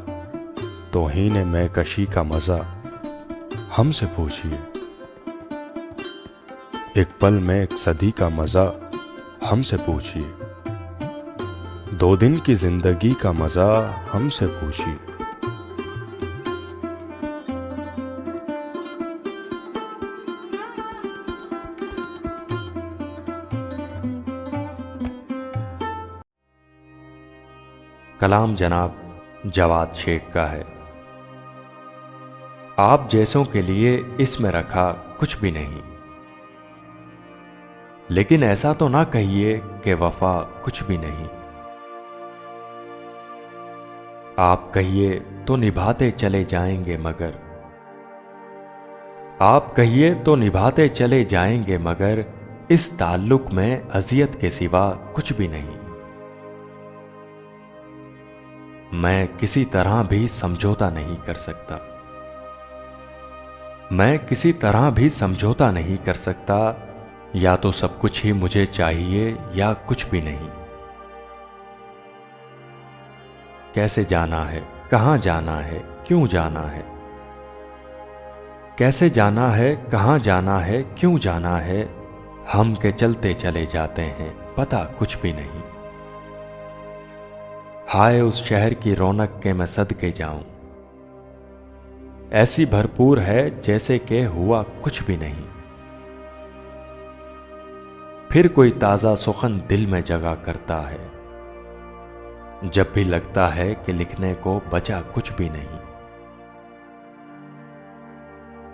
तौहीन मैं कशी का मजा हमसे पूछिए। एक पल में एक सदी का मजा हमसे पूछिए, 2 दिन की जिंदगी का मजा हमसे पूछिए। कलाम जनाब जवाद शेख का है। आप जैसों के लिए इसमें रखा कुछ भी नहीं, लेकिन ऐसा तो ना कहिए कि वफा कुछ भी नहीं। आप कहिए तो निभाते चले जाएंगे मगर, आप कहिए तो निभाते चले जाएंगे मगर, इस ताल्लुक में अजियत के सिवा कुछ भी नहीं। मैं किसी तरह भी समझौता नहीं कर सकता, मैं किसी तरह भी समझौता नहीं कर सकता। या तो सब कुछ ही मुझे चाहिए या कुछ भी नहीं। कैसे जाना है, कहां जाना है, क्यों जाना है, कैसे जाना है, कहां जाना है, क्यों जाना है, हम के चलते चले जाते हैं, पता कुछ भी नहीं। हाय उस शहर की रौनक के मैं सदके जाऊं, ऐसी भरपूर है जैसे कि हुआ कुछ भी नहीं। फिर कोई ताजा सुखन दिल में जगा करता है, जब भी लगता है कि लिखने को बचा कुछ भी नहीं।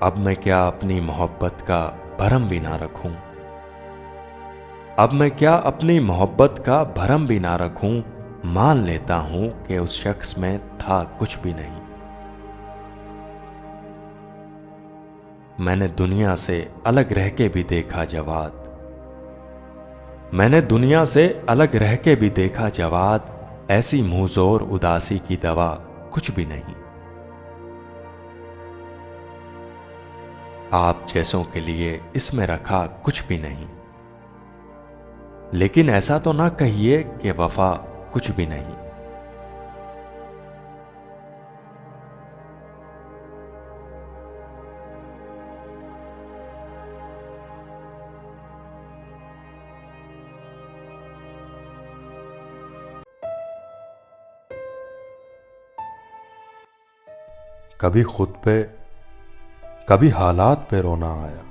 अब मैं क्या अपनी मोहब्बत का भरम भी ना रखूं, अब मैं क्या अपनी मोहब्बत का भरम भी ना रखूं। मान लेता हूं कि उस शख्स में था कुछ भी नहीं। मैंने दुनिया से अलग रह के भी देखा जवाद, मैंने दुनिया से अलग रह के भी देखा जवाद, ऐसी मुंहजोर उदासी की दवा कुछ भी नहीं। आप जैसों के लिए इसमें रखा कुछ भी नहीं, लेकिन ऐसा तो ना कहिए कि वफा कुछ भी नहीं। कभी खुद पे कभी हालात पे रोना आया,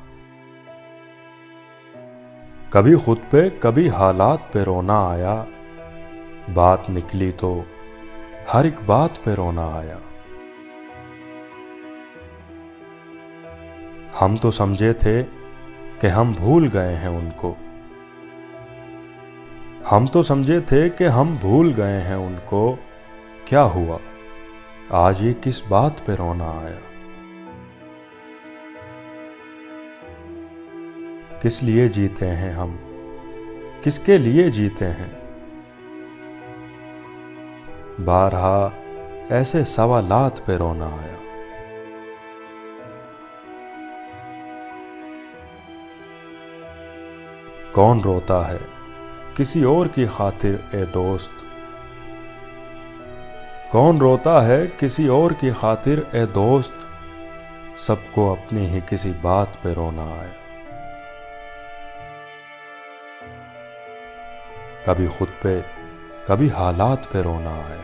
कभी खुद पे कभी हालात पे रोना आया, बात निकली तो हर एक बात पे रोना आया। हम तो समझे थे कि हम भूल गए हैं उनको, हम तो समझे थे कि हम भूल गए हैं उनको, क्या हुआ आज ये किस बात पे रोना आया। किस लिए जीते हैं हम, किसके लिए जीते हैं, बारहा ऐसे सवालात पे रोना आया। कौन रोता है किसी और की खातिर ए दोस्त, कौन रोता है किसी और की खातिर ए दोस्त, सबको अपनी ही किसी बात पे रोना आया। कभी खुद पे कभी हालात पे रोना आया,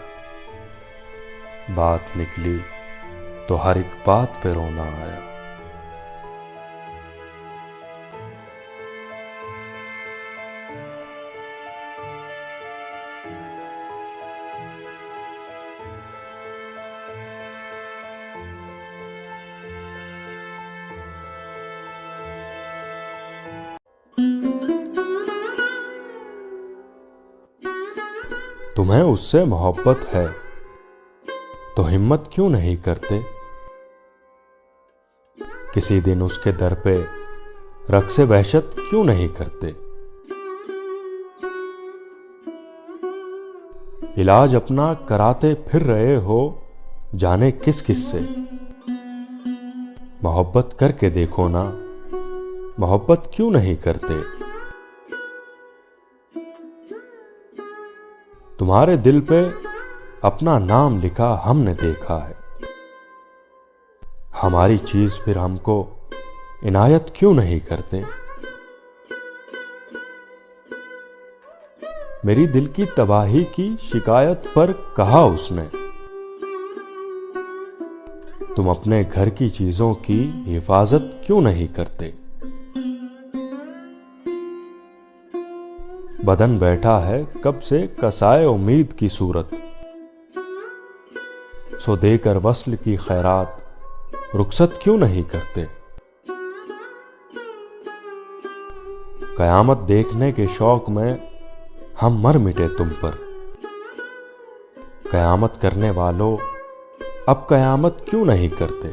बात निकली तो हर एक बात पे रोना आया। तुम्हें उससे मोहब्बत है तो हिम्मत क्यों नहीं करते, किसी दिन उसके दर पे रक्स वहशत क्यों नहीं करते। इलाज अपना कराते फिर रहे हो जाने किस किस से। मोहब्बत करके देखो ना, मोहब्बत क्यों नहीं करते। तुम्हारे दिल पे अपना नाम लिखा हमने देखा है, हमारी चीज फिर हमको इनायत क्यों नहीं करते। मेरी दिल की तबाही की शिकायत पर कहा उसने, तुम अपने घर की चीजों की हिफाजत क्यों नहीं करते। बदन बैठा है कब से कसाए उम्मीद की सूरत, सो देकर वस्ल की खैरात रुखसत क्यों नहीं करते। कयामत देखने के शौक में हम मर मिटे तुम पर। कयामत करने वालों अब कयामत क्यों नहीं करते।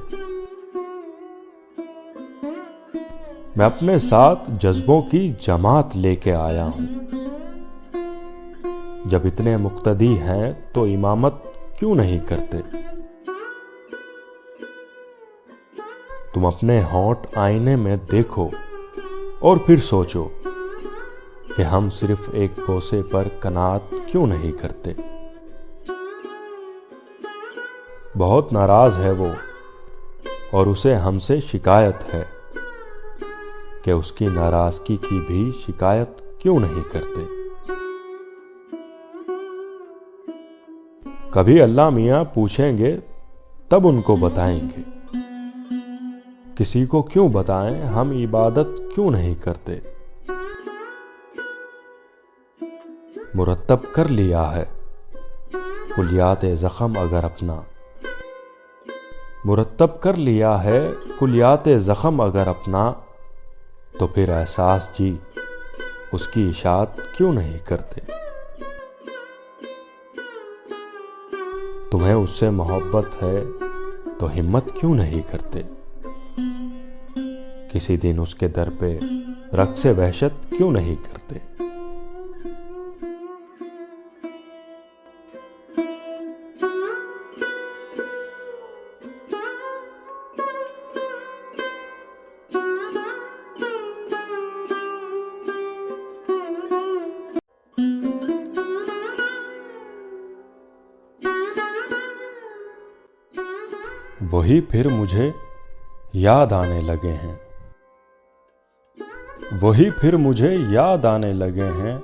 मैं अपने साथ जज्बों की जमात लेके आया हूं, जब इतने मुक्तदी हैं तो इमामत क्यों नहीं करते। तुम अपने होंठ आईने में देखो और फिर सोचो कि हम सिर्फ एक बोसे पर कनात क्यों नहीं करते। बहुत नाराज है वो और उसे हमसे शिकायत है कि उसकी नाराजगी की भी शिकायत क्यों नहीं करते। कभी अल्लाह मियां पूछेंगे तब उनको बताएंगे, किसी को क्यों बताएं हम इबादत क्यों नहीं करते। मुरत्तब कर लिया है कुलियात ज़ख्म अगर अपना, मुरत्तब कर लिया है कुलियात ज़ख्म अगर अपना, तो फिर एहसास जी उसकी इशाअत क्यों नहीं करते। तुम्हें उससे मोहब्बत है तो हिम्मत क्यों नहीं करते। किसी दिन उसके दर पे रक़्स वहशत क्यों नहीं करते। वही फिर मुझे याद आने लगे हैं, वही फिर मुझे याद आने लगे हैं,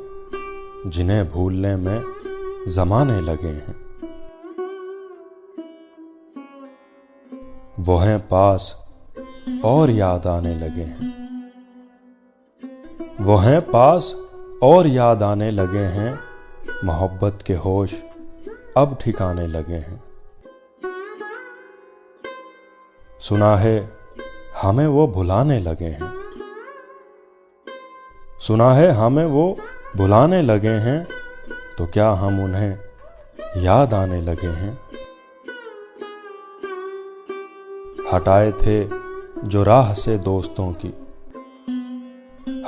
जिन्हें भूलने में जमाने लगे हैं। वो हैं पास और याद आने लगे हैं, वो हैं पास और याद आने लगे हैं, मोहब्बत के होश अब ठिकाने लगे हैं। सुना है हमें वो भुलाने लगे हैं, सुना है हमें वो भुलाने लगे हैं, तो क्या हम उन्हें याद आने लगे हैं। हटाए थे जो राह से दोस्तों की,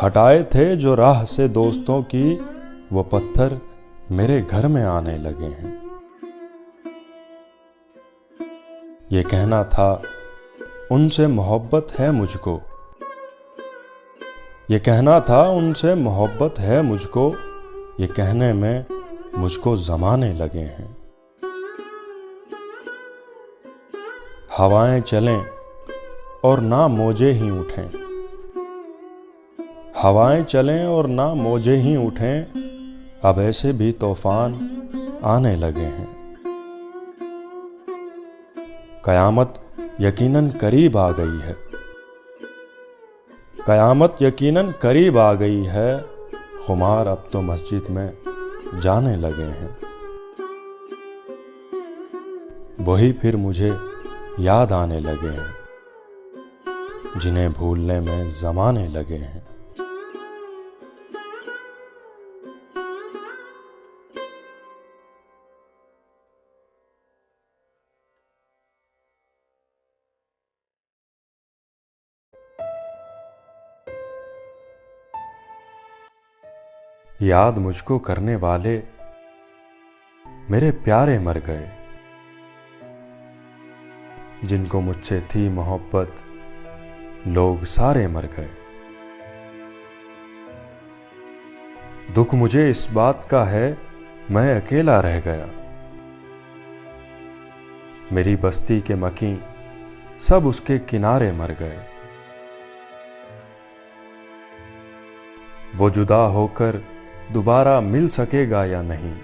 हटाए थे जो राह से दोस्तों की, वो पत्थर मेरे घर में आने लगे हैं। ये कहना था उनसे मोहब्बत है मुझको, ये कहना था उनसे मोहब्बत है मुझको, ये कहने में मुझको जमाने लगे हैं। हवाएं चलें और ना मौजें ही उठें, हवाएं चलें और ना मौजें ही उठें, अब ऐसे भी तूफान आने लगे हैं। कयामत यकीनन करीब आ गई है, कयामत यकीनन करीब आ गई है, खुमार अब तो मस्जिद में जाने लगे हैं। वही फिर मुझे याद आने लगे हैं, जिन्हें भूलने में जमाने लगे हैं। याद मुझको करने वाले मेरे प्यारे मर गए, जिनको मुझसे थी मोहब्बत, लोग सारे मर गए। दुख मुझे इस बात का है, मैं अकेला रह गया। मेरी बस्ती के मकीं सब उसके किनारे मर गए। वो जुदा होकर दोबारा मिल सकेगा या नहीं,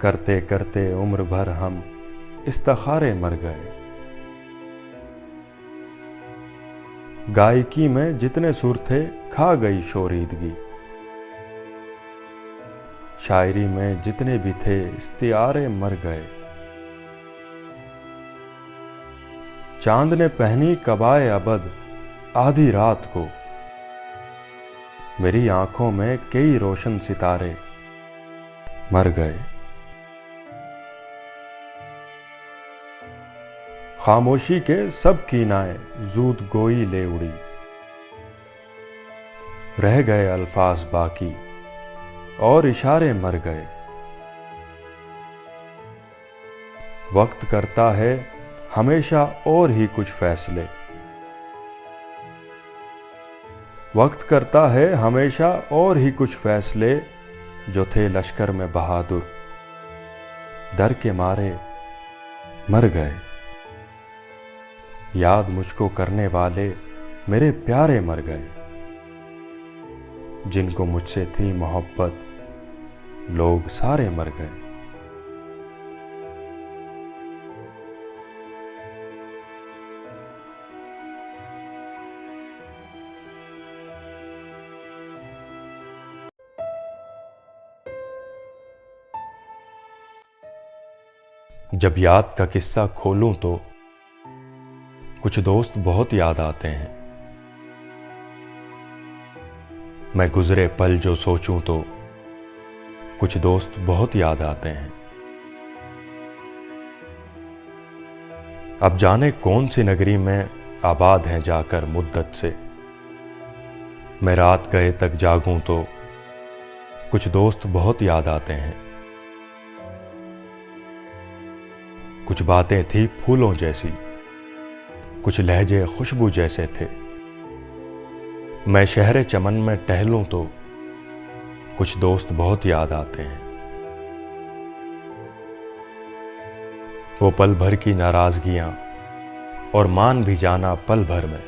करते करते उम्र भर हम इस्तिखारे मर गए। गायकी में जितने सुर थे खा गई शोरीदगी, शायरी में जितने भी थे इस्तियारे मर गए। चांद ने पहनी कबाए अबद आधी रात को, मेरी आंखों में कई रोशन सितारे मर गए। खामोशी के सब कीनाए जूद गोई ले उड़ी, रह गए अल्फाज बाकी और इशारे मर गए। वक्त करता है हमेशा और ही कुछ फैसले, वक्त करता है हमेशा और ही कुछ फैसले, जो थे लश्कर में बहादुर डर के मारे मर गए। याद मुझको करने वाले मेरे प्यारे मर गए, जिनको मुझसे थी मोहब्बत, लोग सारे मर गए। जब याद का किस्सा खोलूं तो कुछ दोस्त बहुत याद आते हैं। मैं गुजरे पल जो सोचूं तो कुछ दोस्त बहुत याद आते हैं। अब जाने कौन सी नगरी में आबाद हैं जाकर मुद्दत से, मैं रात गए तक जागूं तो कुछ दोस्त बहुत याद आते हैं। कुछ बातें थी फूलों जैसी, कुछ लहजे खुशबू जैसे थे। मैं शहरे चमन में टहलूं तो कुछ दोस्त बहुत याद आते हैं। वो पल भर की नाराजगियां और मान भी जाना पल भर में,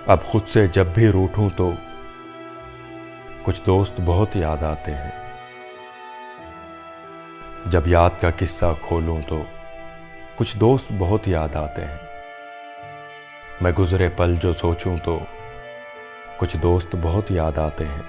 अब खुद से जब भी रूठूं तो कुछ दोस्त बहुत याद आते हैं। जब याद का किस्सा खोलूं तो कुछ दोस्त बहुत याद आते हैं। मैं गुजरे पल जो सोचूं तो कुछ दोस्त बहुत याद आते हैं।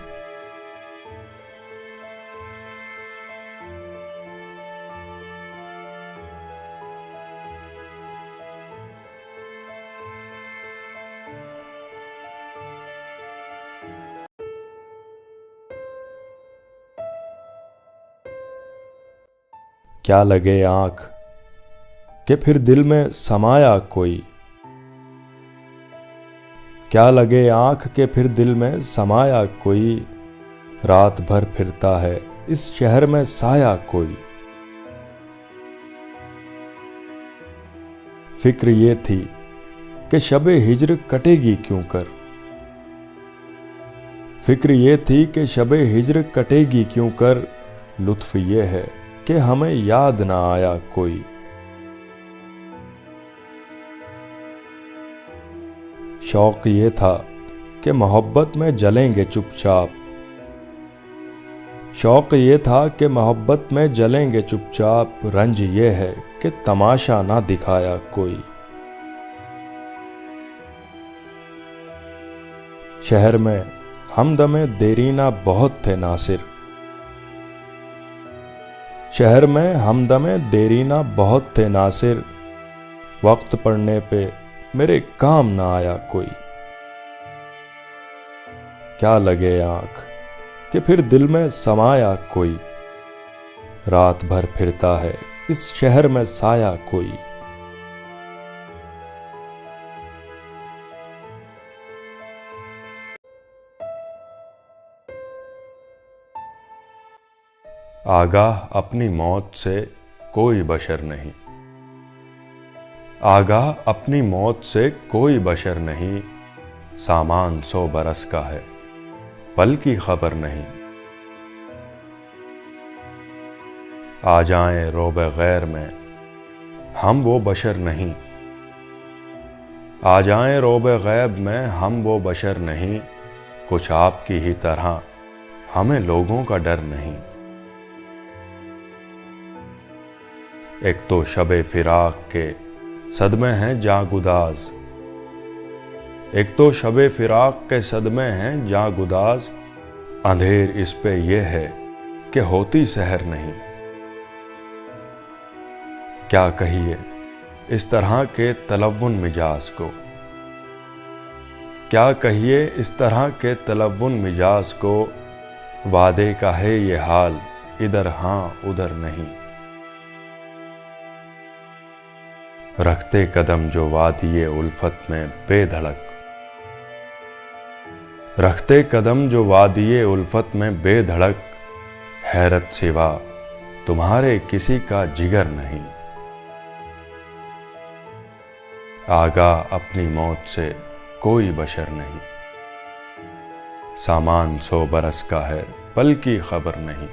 क्या लगे आंख कि फिर दिल में समाया कोई, क्या लगे आंख के फिर दिल में समाया कोई, रात भर फिरता है इस शहर में साया कोई। फिक्र ये थी कि शबे हिज्र कटेगी क्यों कर, फिक्र ये थी कि शबे हिज्र कटेगी क्यों कर, लुत्फ ये है कि हमें याद ना आया कोई। शौक ये था कि मोहब्बत में जलेंगे चुपचाप, शौक ये था कि मोहब्बत में जलेंगे चुपचाप, रंज ये है कि तमाशा ना दिखाया कोई। शहर में हमदमे देरीना बहुत थे नासिर, शहर में हमदमे देरीना बहुत थे नासिर, वक्त पड़ने पे मेरे काम ना आया कोई। क्या लगे आंख कि फिर दिल में समाया कोई, रात भर फिरता है इस शहर में साया कोई। आगाह अपनी मौत से कोई बशर नहीं, आगाह अपनी मौत से कोई बशर नहीं। सामान 100 बरस का है, पल की खबर नहीं। आ जाएं रोबे गैर में, हम वो बशर नहीं। आ जाएं रोबे गैब में, हम वो बशर नहीं। कुछ आपकी ही तरह हमें लोगों का डर नहीं। एक तो शबे फिराक के सदमे हैं जागुदाज, एक तो शबे फिराक के सदमे हैं जागुदाज। अंधेर इस पे ये है कि होती सहर नहीं। क्या कहिए इस तरह के तलव्वुन मिजाज को, क्या कहिए इस तरह के तलव्वुन मिजाज को। वादे का है ये हाल, इधर हाँ उधर नहीं। रखते कदम जो वादिये उल्फत में बेधड़क, रखते कदम जो वादिये उल्फत में बेधड़क। हैरत सिवा तुम्हारे किसी का जिगर नहीं। आगाह अपनी मौत से कोई बशर नहीं। सामान 100 बरस का है, पल की खबर नहीं।